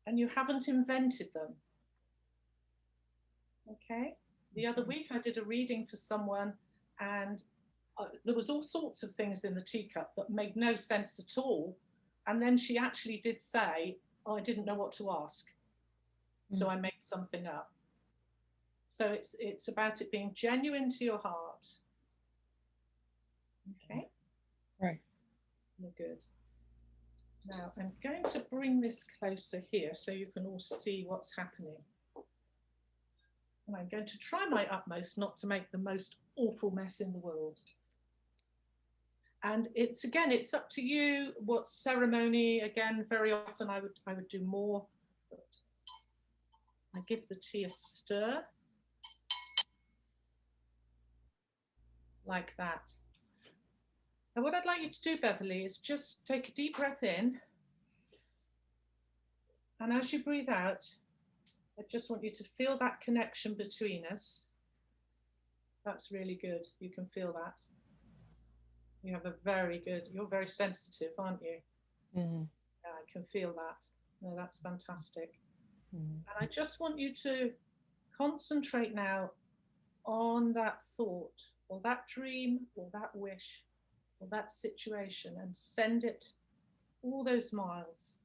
and you haven't invented them. Okay? The other week I did a reading for someone, and there was all sorts of things in the teacup that made no sense at all. And then she actually did say, oh, I didn't know what to ask, so I made something up. So it's about it being genuine to your heart. Okay? Right. You're good. Now I'm going to bring this closer here so you can all see what's happening. And I'm going to try my utmost not to make the most awful mess in the world. And it's, again, it's up to you what ceremony. Again, very often I would do more, but I give the tea a stir like that. And what I'd like you to do, Beverly, is just take a deep breath in. And as you breathe out, I just want you to feel that connection between us. That's really good. You can feel that. You have a very good, you're very sensitive, aren't you? Mm-hmm. Yeah, I can feel that. No, that's fantastic. Mm-hmm. And I just want you to concentrate now on that thought or that dream or that wish or that situation, and send it all those miles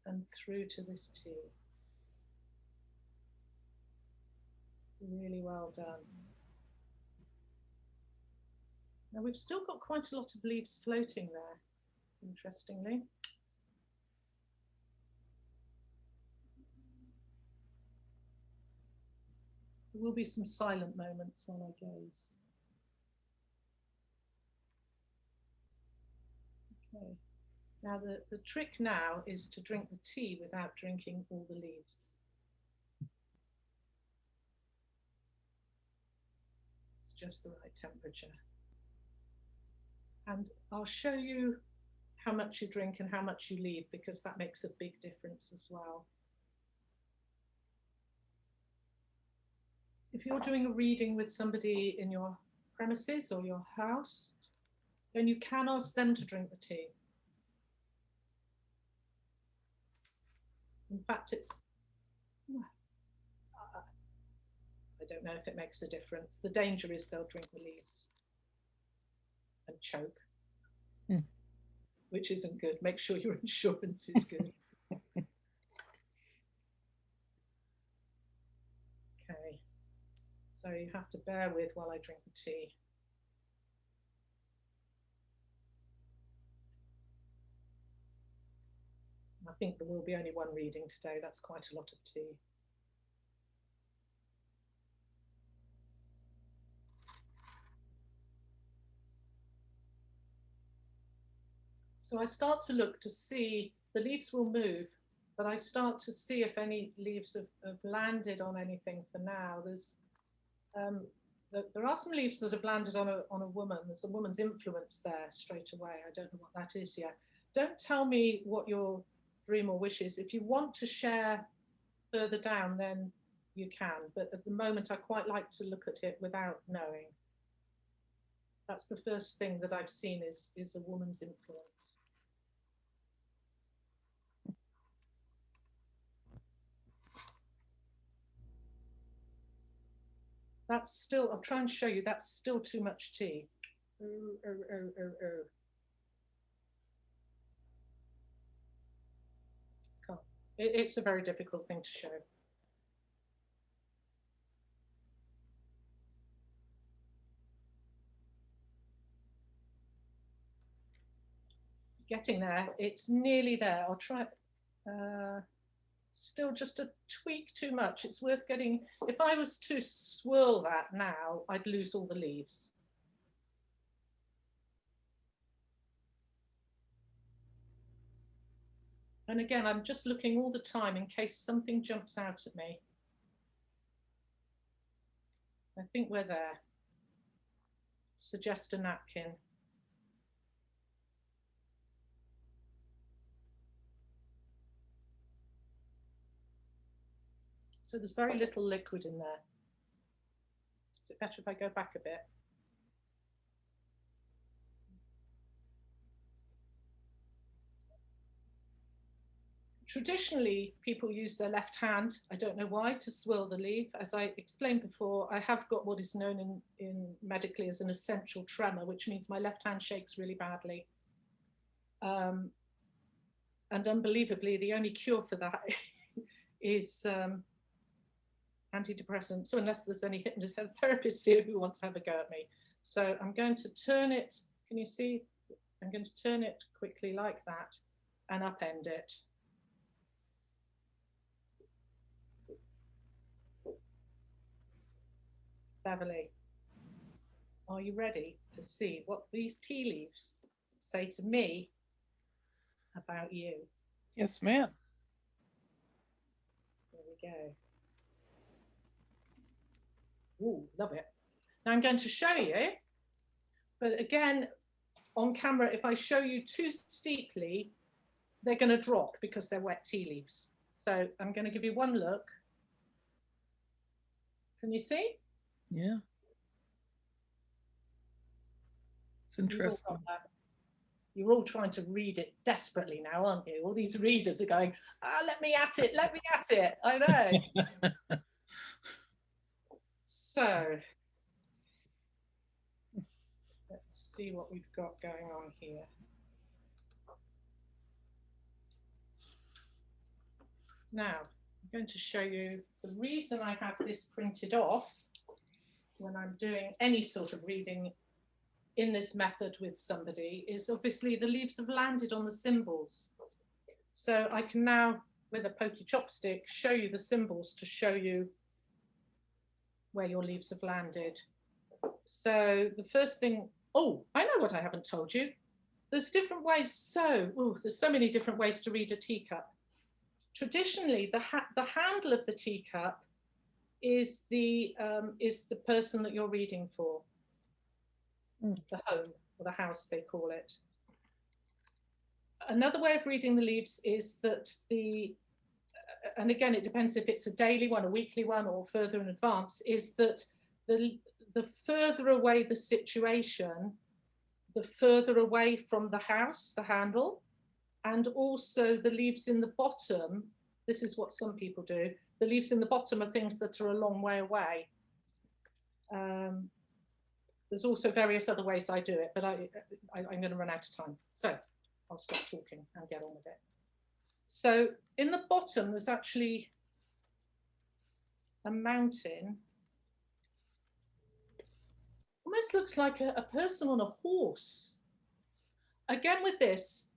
and through to this tea. Really well done. Now we've still got quite a lot of leaves floating there, interestingly. There will be some silent moments while I gaze. Okay. Now the trick now is to drink the tea without drinking all the leaves. It's just the right temperature. And I'll show you how much you drink and how much you leave, because that makes a big difference as well. If you're doing a reading with somebody in your premises or your house, then you can ask them to drink the tea. In fact, I don't know if it makes a difference. The danger is they'll drink the leaves and choke, which isn't good. Make sure your insurance is good. Okay, so you have to bear with while I drink the tea. I think there will be only one reading today. That's quite a lot of tea. So I start to look to see, the leaves will move, but I start to see if any leaves have landed on anything for now. There are some leaves that have landed on a woman. There's a woman's influence there straight away. I don't know what that is yet. Don't tell me what your dream or wish is. If you want to share further down, then you can. But at the moment, I quite like to look at it without knowing. That's the first thing that I've seen is a woman's influence. That's still, I'll try and show you, that's still too much tea. It's a very difficult thing to show. Getting there, it's nearly there. I'll try. Still just a tweak too much. It's worth getting. If I was to swirl that now, I'd lose all the leaves. And again, I'm just looking all the time in case something jumps out at me. I think we're there. Suggest a napkin. So there's very little liquid in there. Is it better if I go back a bit? Traditionally, people use their left hand, I don't know why, to swirl the leaf. As I explained before, I have got what is known in medically as an essential tremor, which means my left hand shakes really badly. And unbelievably, the only cure for that is antidepressants. So unless there's any hypnotherapists here who want to have a go at me. So I'm going to turn it, can you see? I'm going to turn it quickly like that and upend it. Beverly, are you ready to see what these tea leaves say to me about you? Yes, ma'am. There we go. Ooh, love it. Now I'm going to show you, but again, on camera, if I show you too steeply, they're going to drop because they're wet tea leaves. So I'm going to give you one look. Can you see? Yeah. It's interesting. You're all trying to read it desperately now, aren't you? All these readers are going, let me at it, let me at it. I know. So let's see what we've got going on here. Now, I'm going to show you the reason I have this printed off when I'm doing any sort of reading in this method with somebody is obviously the leaves have landed on the symbols. So I can now, with a pokey chopstick, show you the symbols to show you where your leaves have landed. So the first thing, oh, I know what I haven't told you. There's different ways. There's so many different ways to read a teacup. Traditionally, the handle of the teacup is the person that you're reading for, the home or the house they call it. Another way of reading the leaves is that and again it depends if it's a daily one, a weekly one, or further in advance, is that the further away the situation, the further away from the house, the handle. And also the leaves in the bottom, this is what some people do, the leaves in the bottom are things that are a long way away. There's also various other ways I do it, but I'm going to run out of time. So I'll stop talking and get on with it. So in the bottom, there's actually a mountain. Almost looks like a person on a horse. Again, with this,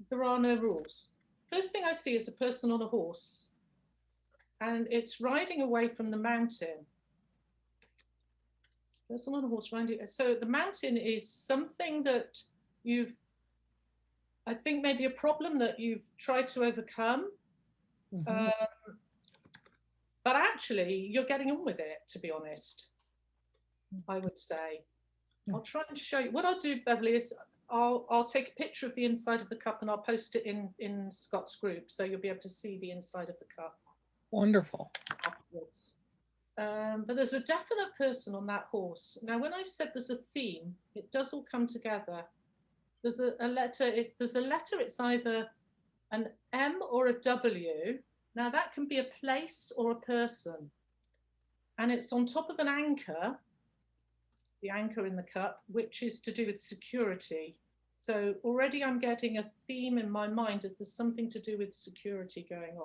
there are no rules. First thing I see is a person on a horse, and it's riding away from the mountain. Person on a horse riding. So the mountain is something that I think maybe a problem that you've tried to overcome. Mm-hmm. But actually, you're getting on with it, to be honest, I would say. I'll try and show you. What I'll do, Beverly, is I'll take a picture of the inside of the cup and I'll post it in Scott's group, so you'll be able to see the inside of the cup. Wonderful. Afterwards. But there's a definite person on that horse. Now, when I said there's a theme, it does all come together. There's a letter. There's a letter. It's either an M or a W. Now, that can be a place or a person. And it's on top of an anchor, the anchor in the cup, which is to do with security. So already I'm getting a theme in my mind of there's something to do with security going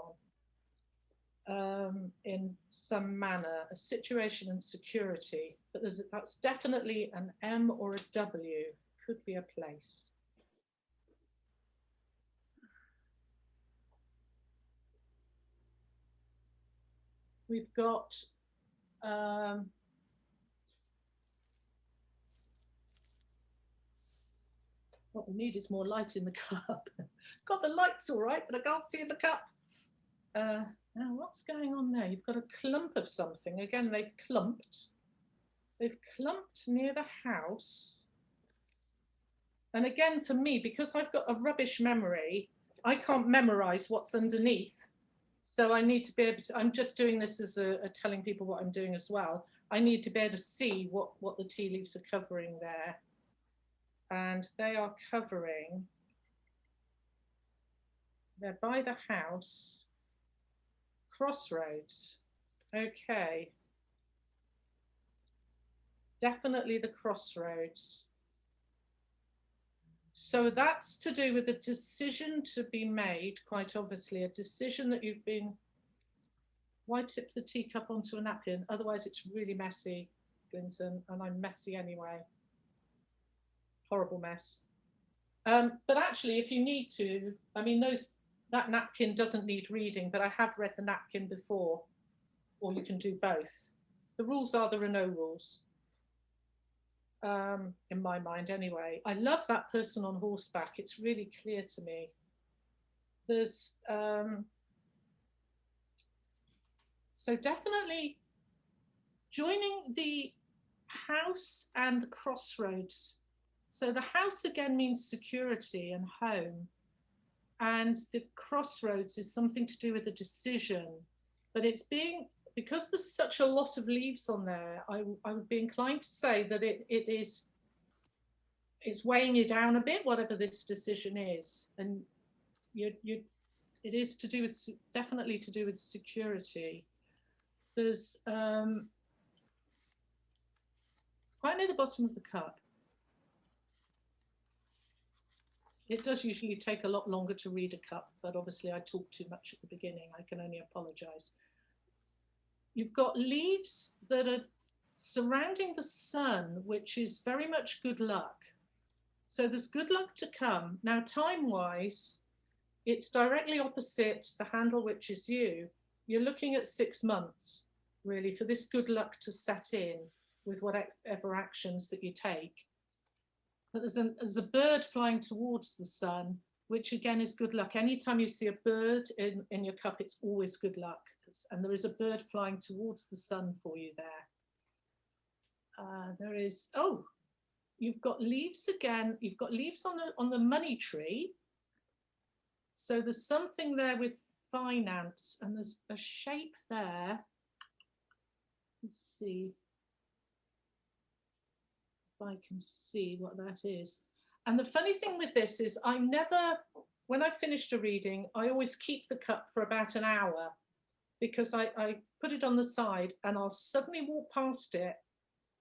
on in some manner, a situation and security. But that's definitely an M or a W, could be a place. We've got what we need is more light in the cup. Got the lights all right, but I can't see in the cup. Now what's going on there? You've got a clump of something. Again, they've clumped. They've clumped near the house. And again, for me, because I've got a rubbish memory, I can't memorize what's underneath. So I need to be able to, I'm just doing this as a telling people what I'm doing as well. I need to be able to see what the tea leaves are covering there. And they are covering, they're by the house, crossroads. Okay. Definitely the crossroads. So that's to do with a decision to be made, quite obviously, a decision that you've been, why tip the teacup onto a napkin? Otherwise it's really messy, Clinton, and I'm messy anyway. Horrible mess. But actually, if you need to, I mean, that napkin doesn't need reading, but I have read the napkin before, or you can do both. The rules are there are no rules. In my mind anyway. I love that person on horseback. It's really clear to me. There's so definitely joining the house and the crossroads. So the house again means security and home, and the crossroads is something to do with a decision, but it's being, because there's such a lot of leaves on there, I would be inclined to say that it's weighing you down a bit, whatever this decision is. And it is to do with, definitely to do with security. There's quite near the bottom of the cup. It does usually take a lot longer to read a cup, but obviously I talked too much at the beginning. I can only apologize. You've got leaves that are surrounding the sun, which is very much good luck. So there's good luck to come. Now, time-wise, it's directly opposite the handle, which is you. You're looking at 6 months, really, for this good luck to set in with whatever actions that you take. But there's a bird flying towards the sun, which again is good luck. Anytime you see a bird in your cup, it's always good luck. And there is a bird flying towards the sun for you there. There is, oh, you've got leaves again. You've got leaves on the money tree. So there's something there with finance, and there's a shape there. Let's see if I can see what that is. And the funny thing with this is I never, when I finished a reading, I always keep the cup for about an hour, because I put it on the side and I'll suddenly walk past it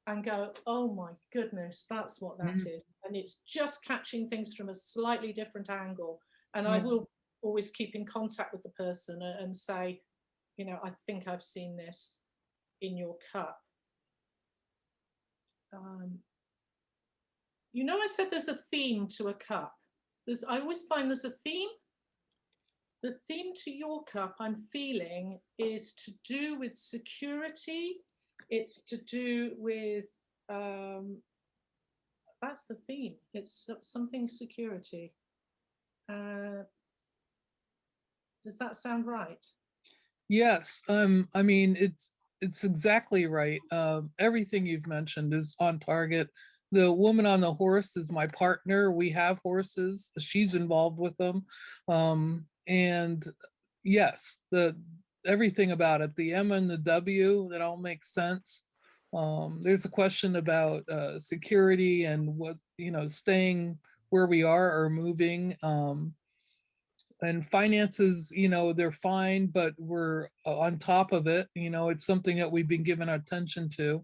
and go, oh my goodness, that's what that is. And it's just catching things from a slightly different angle. And I will always keep in contact with the person and say, you know, I think I've seen this in your cup. You know, I said there's a theme to a cup. I always find there's a theme. The theme to your cup, I'm feeling, is to do with security. It's to do with, that's the theme. It's something security. Does that sound right? Yes. I mean, it's exactly right. Everything you've mentioned is on target. The woman on the horse is my partner. We have horses. She's involved with them. And yes, everything about it, the M and the W, that all makes sense. There's a question about security and what, you know, staying where we are or moving. And finances, you know, they're fine, but we're on top of it. You know, it's something that we've been given attention to.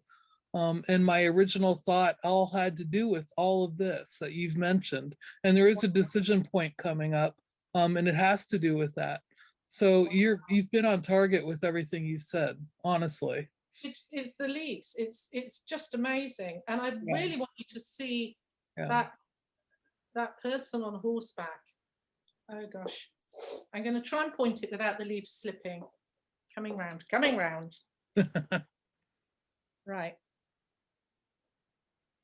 And my original thought all had to do with all of this that you've mentioned. And there is a decision point coming up, and it has to do with that. So you've been on target with everything you said, honestly. It's the leaves. It's just amazing, and I really want you to see that person on horseback. Oh gosh, I'm going to try and point it without the leaves slipping. Coming round, coming round. Right.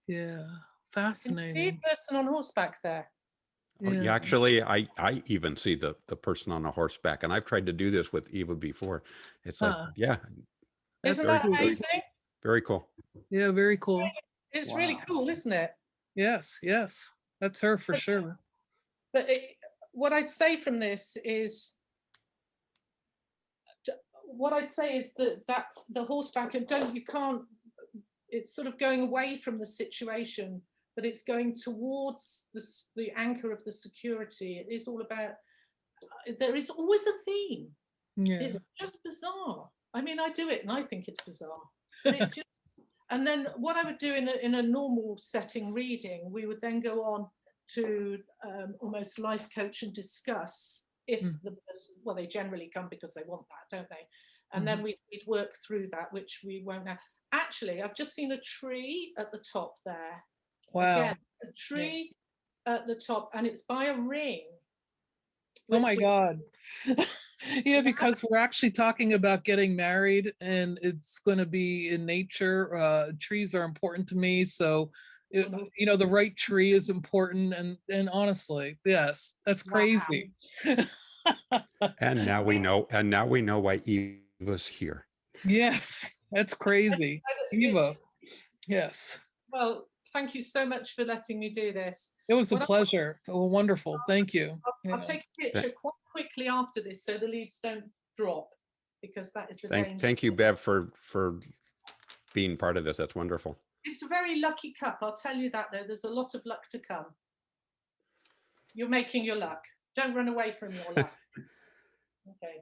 Yeah, fascinating. The person on horseback there. Oh, yeah, actually, I even see the person on a horseback, and I've tried to do this with Eva before. It's like, yeah, isn't that amazing? Very cool. Yeah, very cool. It's really cool, isn't it? Yes, yes, that's her for sure. But what I'd say from this is, that the horseback, and you can't. It's sort of going away from the situation, but it's going towards the anchor of the security. It is all about, there is always a theme. Yeah. It's just bizarre. I mean, I do it and I think it's bizarre. And then what I would do in a normal setting reading, we would then go on to almost life coach and discuss if the person, well, they generally come because they want that, don't they? And then we'd work through that, which we won't now. Actually, I've just seen a tree at the top there. Wow. Again, a tree at the top, and it's by a ring. Oh my God. Yeah, because we're actually talking about getting married, and it's going to be in nature. Trees are important to me, so you know, the right tree is important. And honestly, yes, that's crazy. Wow. And now we know. And now we know why Eva's here. Yes, that's crazy, Eva. Yes. Well, thank you so much for letting me do this. It was a pleasure. Wonderful. Thank you. I'll take a picture quite quickly after this so the leaves don't drop, because that is the danger. Thank you, Bev, for being part of this. That's wonderful. It's a very lucky cup. I'll tell you that, though. There's a lot of luck to come. You're making your luck. Don't run away from your luck. Okay.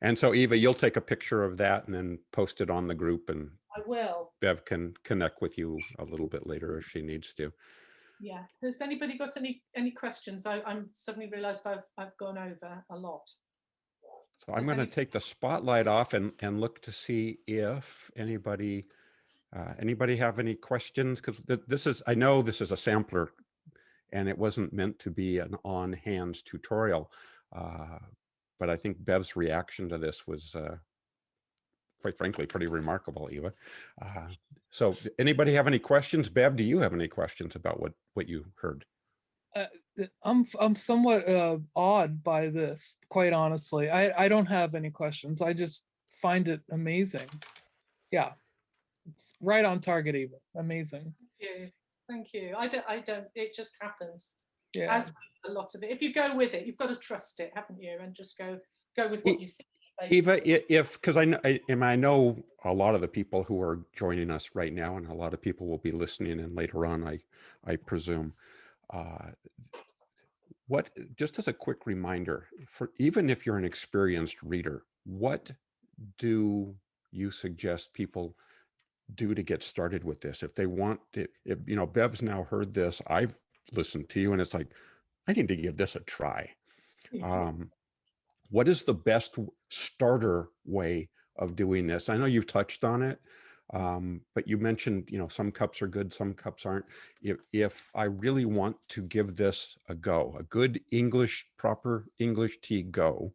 And so, Eva, you'll take a picture of that and then post it on the group, and I will. Bev can connect with you a little bit later if she needs to. Yeah. Has anybody got any questions? I'm suddenly realized I've gone over a lot. So I'm going to take the spotlight off and look to see if anybody have any questions, because this is, I know this is a sampler and it wasn't meant to be an on hands tutorial. But I think Bev's reaction to this was, quite frankly, pretty remarkable, Eva. So anybody have any questions? Bev, do you have any questions about what you heard? I'm somewhat awed by this, quite honestly. I don't have any questions. I just find it amazing. Yeah, it's right on target, Eva. Amazing. Thank you. I don't. It just happens. Yeah. As a lot of it, if you go with it, you've got to trust it, haven't you? And just go with what you see. Eva, because I know a lot of the people who are joining us right now, and a lot of people will be listening in later on, I presume. Just as a quick reminder, for even if you're an experienced reader, what do you suggest people do to get started with this? If they want to, if you know, Bev's now heard this, I've listened to you, and it's like, I need to give this a try. What is the best starter way of doing this? I know you've touched on it, but you mentioned, you know, some cups are good, some cups aren't. If I really want to give this a go, a good proper English tea go,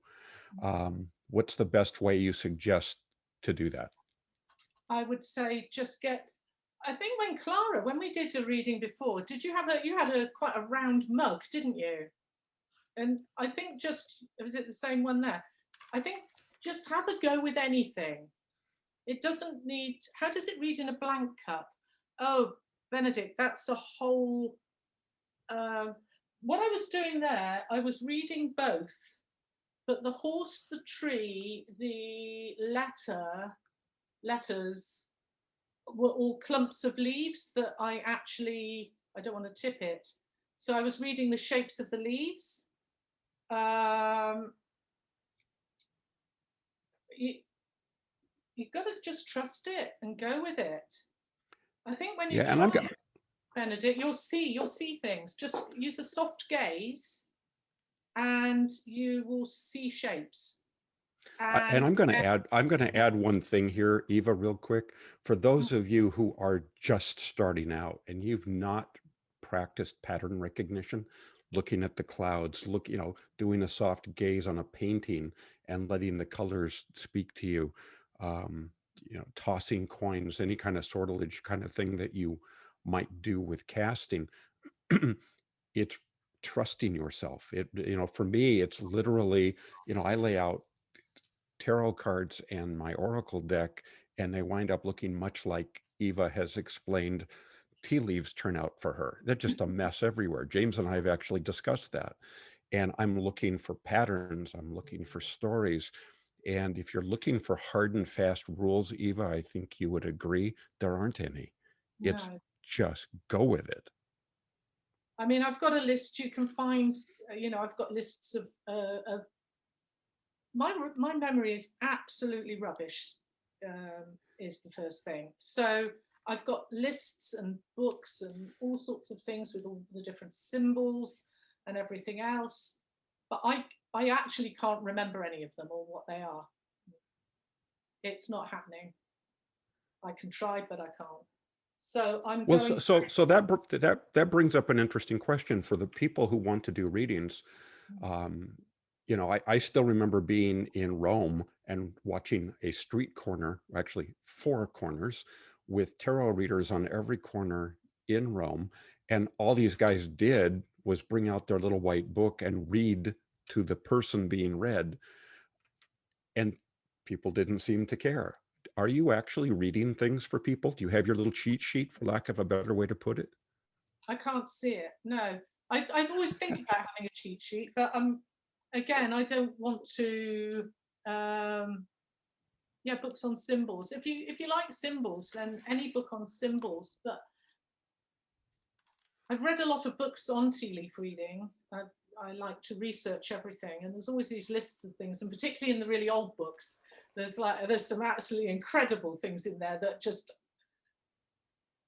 what's the best way you suggest to do that? I would say just I think when we did a reading before, you had quite a round mug, didn't you? And I think was it the same one there? I think just have a go with anything. It doesn't need, how does it read in a blank cup? Oh, Benedict, that's a whole, what I was doing there, I was reading both, but the horse, the tree, the letters were all clumps of leaves that I don't want to tip it. So I was reading the shapes of the leaves. You've got to just trust it and go with it. I think when you Yeah, and I'm try going. it, Benedict, you'll see things. Just use a soft gaze, and you will see shapes. And And I'm going to add one thing here, Eva, real quick. For those of you who are just starting out and you've not practiced pattern recognition, looking at the clouds, doing a soft gaze on a painting and letting the colors speak to you, um, tossing coins, any kind of sortilege kind of thing that you might do with casting, it's trusting yourself. For me, it's literally, I lay out tarot cards and my oracle deck, and they wind up looking much like Eva has explained tea leaves turn out for her. They're just a mess everywhere. James and I have actually discussed that. And I'm looking for patterns, I'm looking for stories. And if you're looking for hard and fast rules, Eva, I think you would agree there aren't any. It's no, just go with it. I mean, I've got a list you can find. I've got lists of my memory is absolutely rubbish. Is the first thing. So I've got lists and books and all sorts of things with all the different symbols and everything else, but I actually can't remember any of them or what they are. It's not happening. I can try, but I can't. So I'm Well, going. so that brings up an interesting question for the people who want to do readings. Um, I still remember being in Rome and watching a street corner, actually 4 corners, with tarot readers on every corner in Rome. And all these guys did was bring out their little white book and read to the person being read. And people didn't seem to care. Are you actually reading things for people? Do you have your little cheat sheet, for lack of a better way to put it? I can't see it. No, I've always think about having a cheat sheet, but again, I don't want to. Yeah, books on symbols. If you like symbols, then any book on symbols. But I've read a lot of books on tea leaf reading. I like to research everything, and there's always these lists of things, and particularly in the really old books, there's some absolutely incredible things in there that just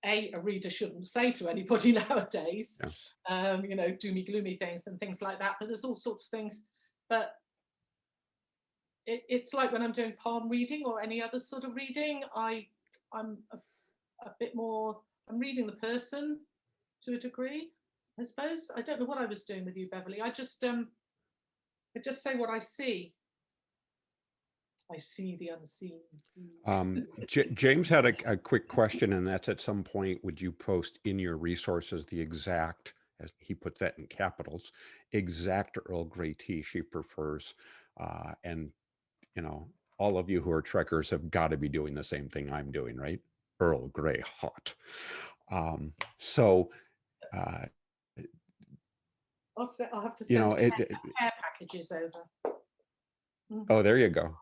a reader shouldn't say to anybody nowadays. Yeah. Doomy gloomy things and things like that. But there's all sorts of things. But it's like when I'm doing palm reading or any other sort of reading, I'm a bit more. I'm reading the person to a degree, I suppose. I don't know what I was doing with you, Beverly. I just say what I see. I see the unseen. James had a quick question, and that's, at some point, would you post in your resources the exact, as he puts that in capitals, exact Earl Grey tea she prefers? And, all of you who are trekkers have got to be doing the same thing I'm doing, right? Earl Grey hot. So I'll have to send care packages over. Oh, there you go.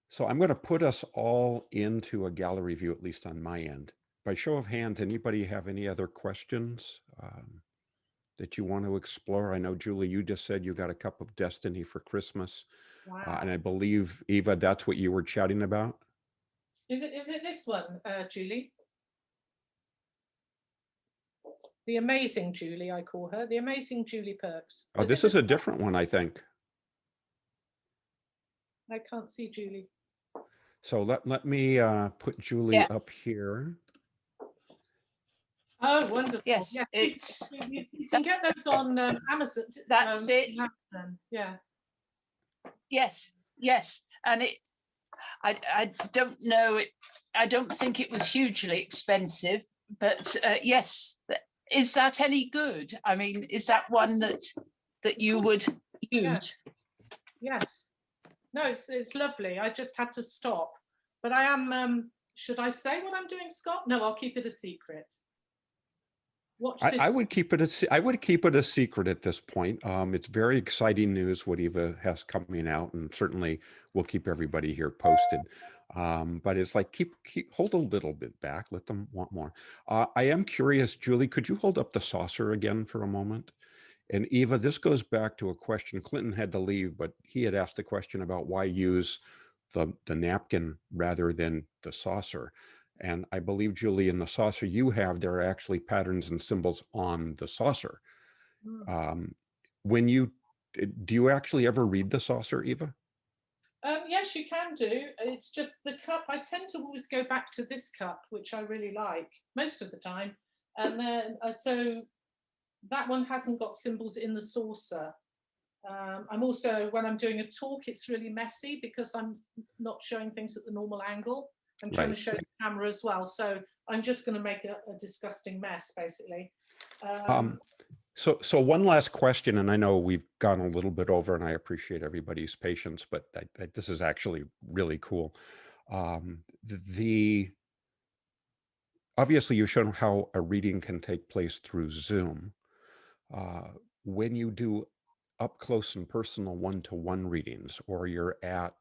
So I'm going to put us all into a gallery view, at least on my end. By show of hands, anybody have any other questions that you want to explore? I know, Julie, you just said you got a cup of destiny for Christmas. Wow. And I believe, Eva, that's what you were chatting about? Is it this one, Julie? The amazing Julie, I call her. The amazing Julie Perks. Oh, this is a different one, I think. I can't see Julie. So let me put Julie up here. Oh, wonderful. Yes, yeah. it's you can get those on Amazon. That's it. Amazon. Yeah. Yes, and I don't know. I don't think it was hugely expensive, but yes. Is that any good? I mean, is that one that you would use? Yes. No, it's lovely. I just had to stop, but I am. Should I say what I'm doing, Scott? No, I'll keep it a secret. Watch this. I would keep it a secret at this point. It's very exciting news what Eva has coming out, and certainly we'll keep everybody here posted. But it's like hold a little bit back, let them want more. I am curious, Julie, could you hold up the saucer again for a moment? And Eva, this goes back to a question. Clinton had to leave, but he had asked a question about why use the napkin rather than the saucer. And I believe, Julie, in the saucer you have, there are actually patterns and symbols on the saucer. When you, do you actually ever read the saucer, Eva? Yes, you can do. It's just the cup. I tend to always go back to this cup, which I really like most of the time. And then, so that one hasn't got symbols in the saucer. I'm also, when I'm doing a talk, it's really messy because I'm not showing things at the normal angle. I'm trying to show the camera as well. So I'm just going to make a disgusting mess, basically. So one last question, and I know we've gone a little bit over, and I appreciate everybody's patience, but this is actually really cool. Obviously, you've shown how a reading can take place through Zoom. When you do up close and personal one-to-one readings, or you're at,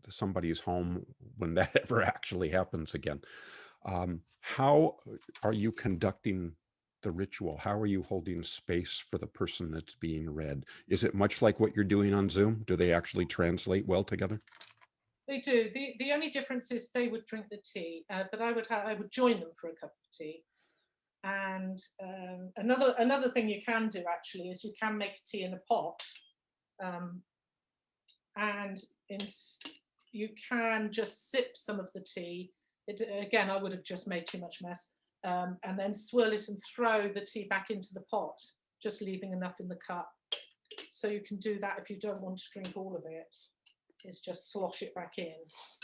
somebody's home, when that ever actually happens again, how are you conducting the ritual? How are you holding space for the person that's being read? Is it much like what you're doing on Zoom? Do they actually translate well together? They do. The only difference is they would drink the tea, but I would join them for a cup of tea. And another thing you can do actually is you can make tea in a pot, and you can just sip some of the tea. Again, I would have just made too much mess, and then swirl it and throw the tea back into the pot, just leaving enough in the cup. So you can do that if you don't want to drink all of it. It's just slosh it back in,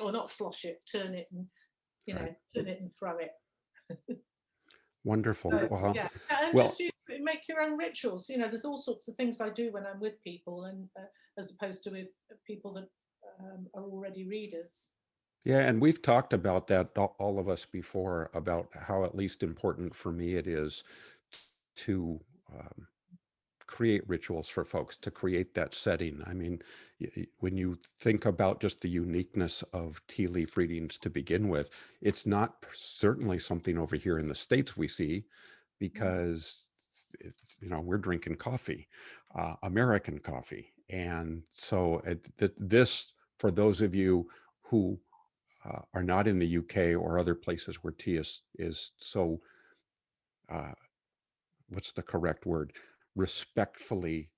or not slosh it, turn it and turn it and throw it. Wonderful. So, yeah, and just make your own rituals. There's all sorts of things I do when I'm with people, and as opposed to with people that are already readers. Yeah, and we've talked about that, all of us, before, about how at least important for me it is to create rituals for folks, to create that setting. I mean, when you think about just the uniqueness of tea leaf readings to begin with, it's not certainly something over here in the States we see, because we're drinking coffee, American coffee. And so this, for those of you who are not in the UK or other places where tea is so, what's the correct word, respectfully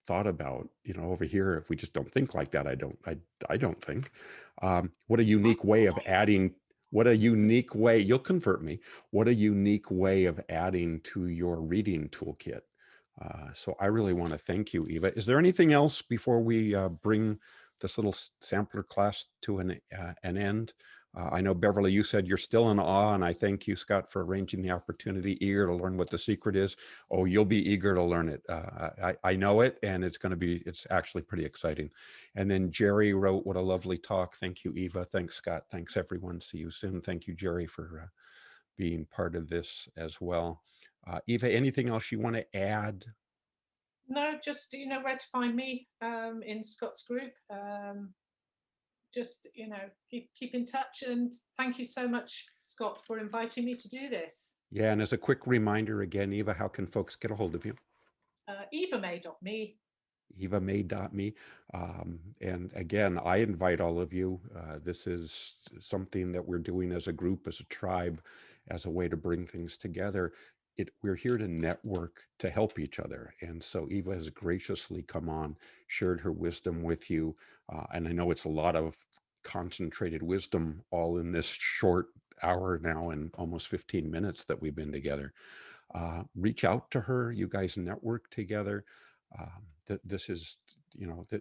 thought about, over here, if we just don't think like that, I don't think. What a unique way of adding, what a unique way, you'll convert me, what a unique way of adding to your reading toolkit. So I really want to thank you, Eva. Is there anything else before we bring this little sampler class to an end? I know, Beverly, you said you're still in awe, and I thank you, Scott, for arranging the opportunity, eager to learn what the secret is. Oh, you'll be eager to learn it. I know it, and it's actually pretty exciting. And then Jerry wrote, what a lovely talk. Thank you, Eva. Thanks, Scott. Thanks, everyone. See you soon. Thank you, Jerry, for being part of this as well. Eva, anything else you want to add? No, just where to find me in Scott's group. Just keep in touch, and thank you so much, Scott, for inviting me to do this. Yeah, and as a quick reminder again, Eva, how can folks get a hold of you? EvaMay.me. EvaMay.me. And again, I invite all of you. This is something that we're doing as a group, as a tribe, as a way to bring things together. We're here to network, to help each other. And so Eva has graciously come on, shared her wisdom with you. And I know it's a lot of concentrated wisdom all in this short hour now and almost 15 minutes that we've been together. Reach out to her. You guys network together. This is,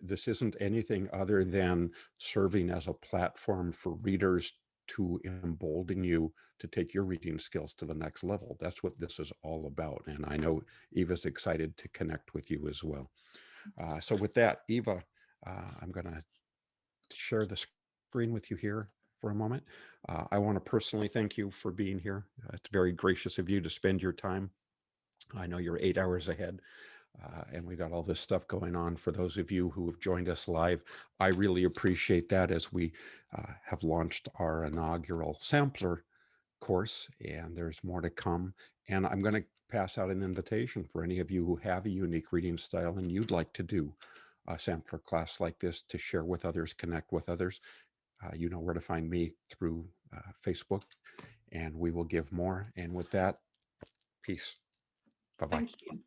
this isn't anything other than serving as a platform for readers to embolden you to take your reading skills to the next level. That's what this is all about. And I know Eva's excited to connect with you as well. So with that, Eva, I'm going to share the screen with you here for a moment. I want to personally thank you for being here. It's very gracious of you to spend your time. I know you're 8 hours ahead. And we got all this stuff going on. For those of you who have joined us live, I really appreciate that, as we have launched our inaugural sampler course, and there's more to come. And I'm going to pass out an invitation for any of you who have a unique reading style and you'd like to do a sampler class like this, to share with others, connect with others. You know where to find me through Facebook, and we will give more. And with that, peace. Bye-bye. Thank you.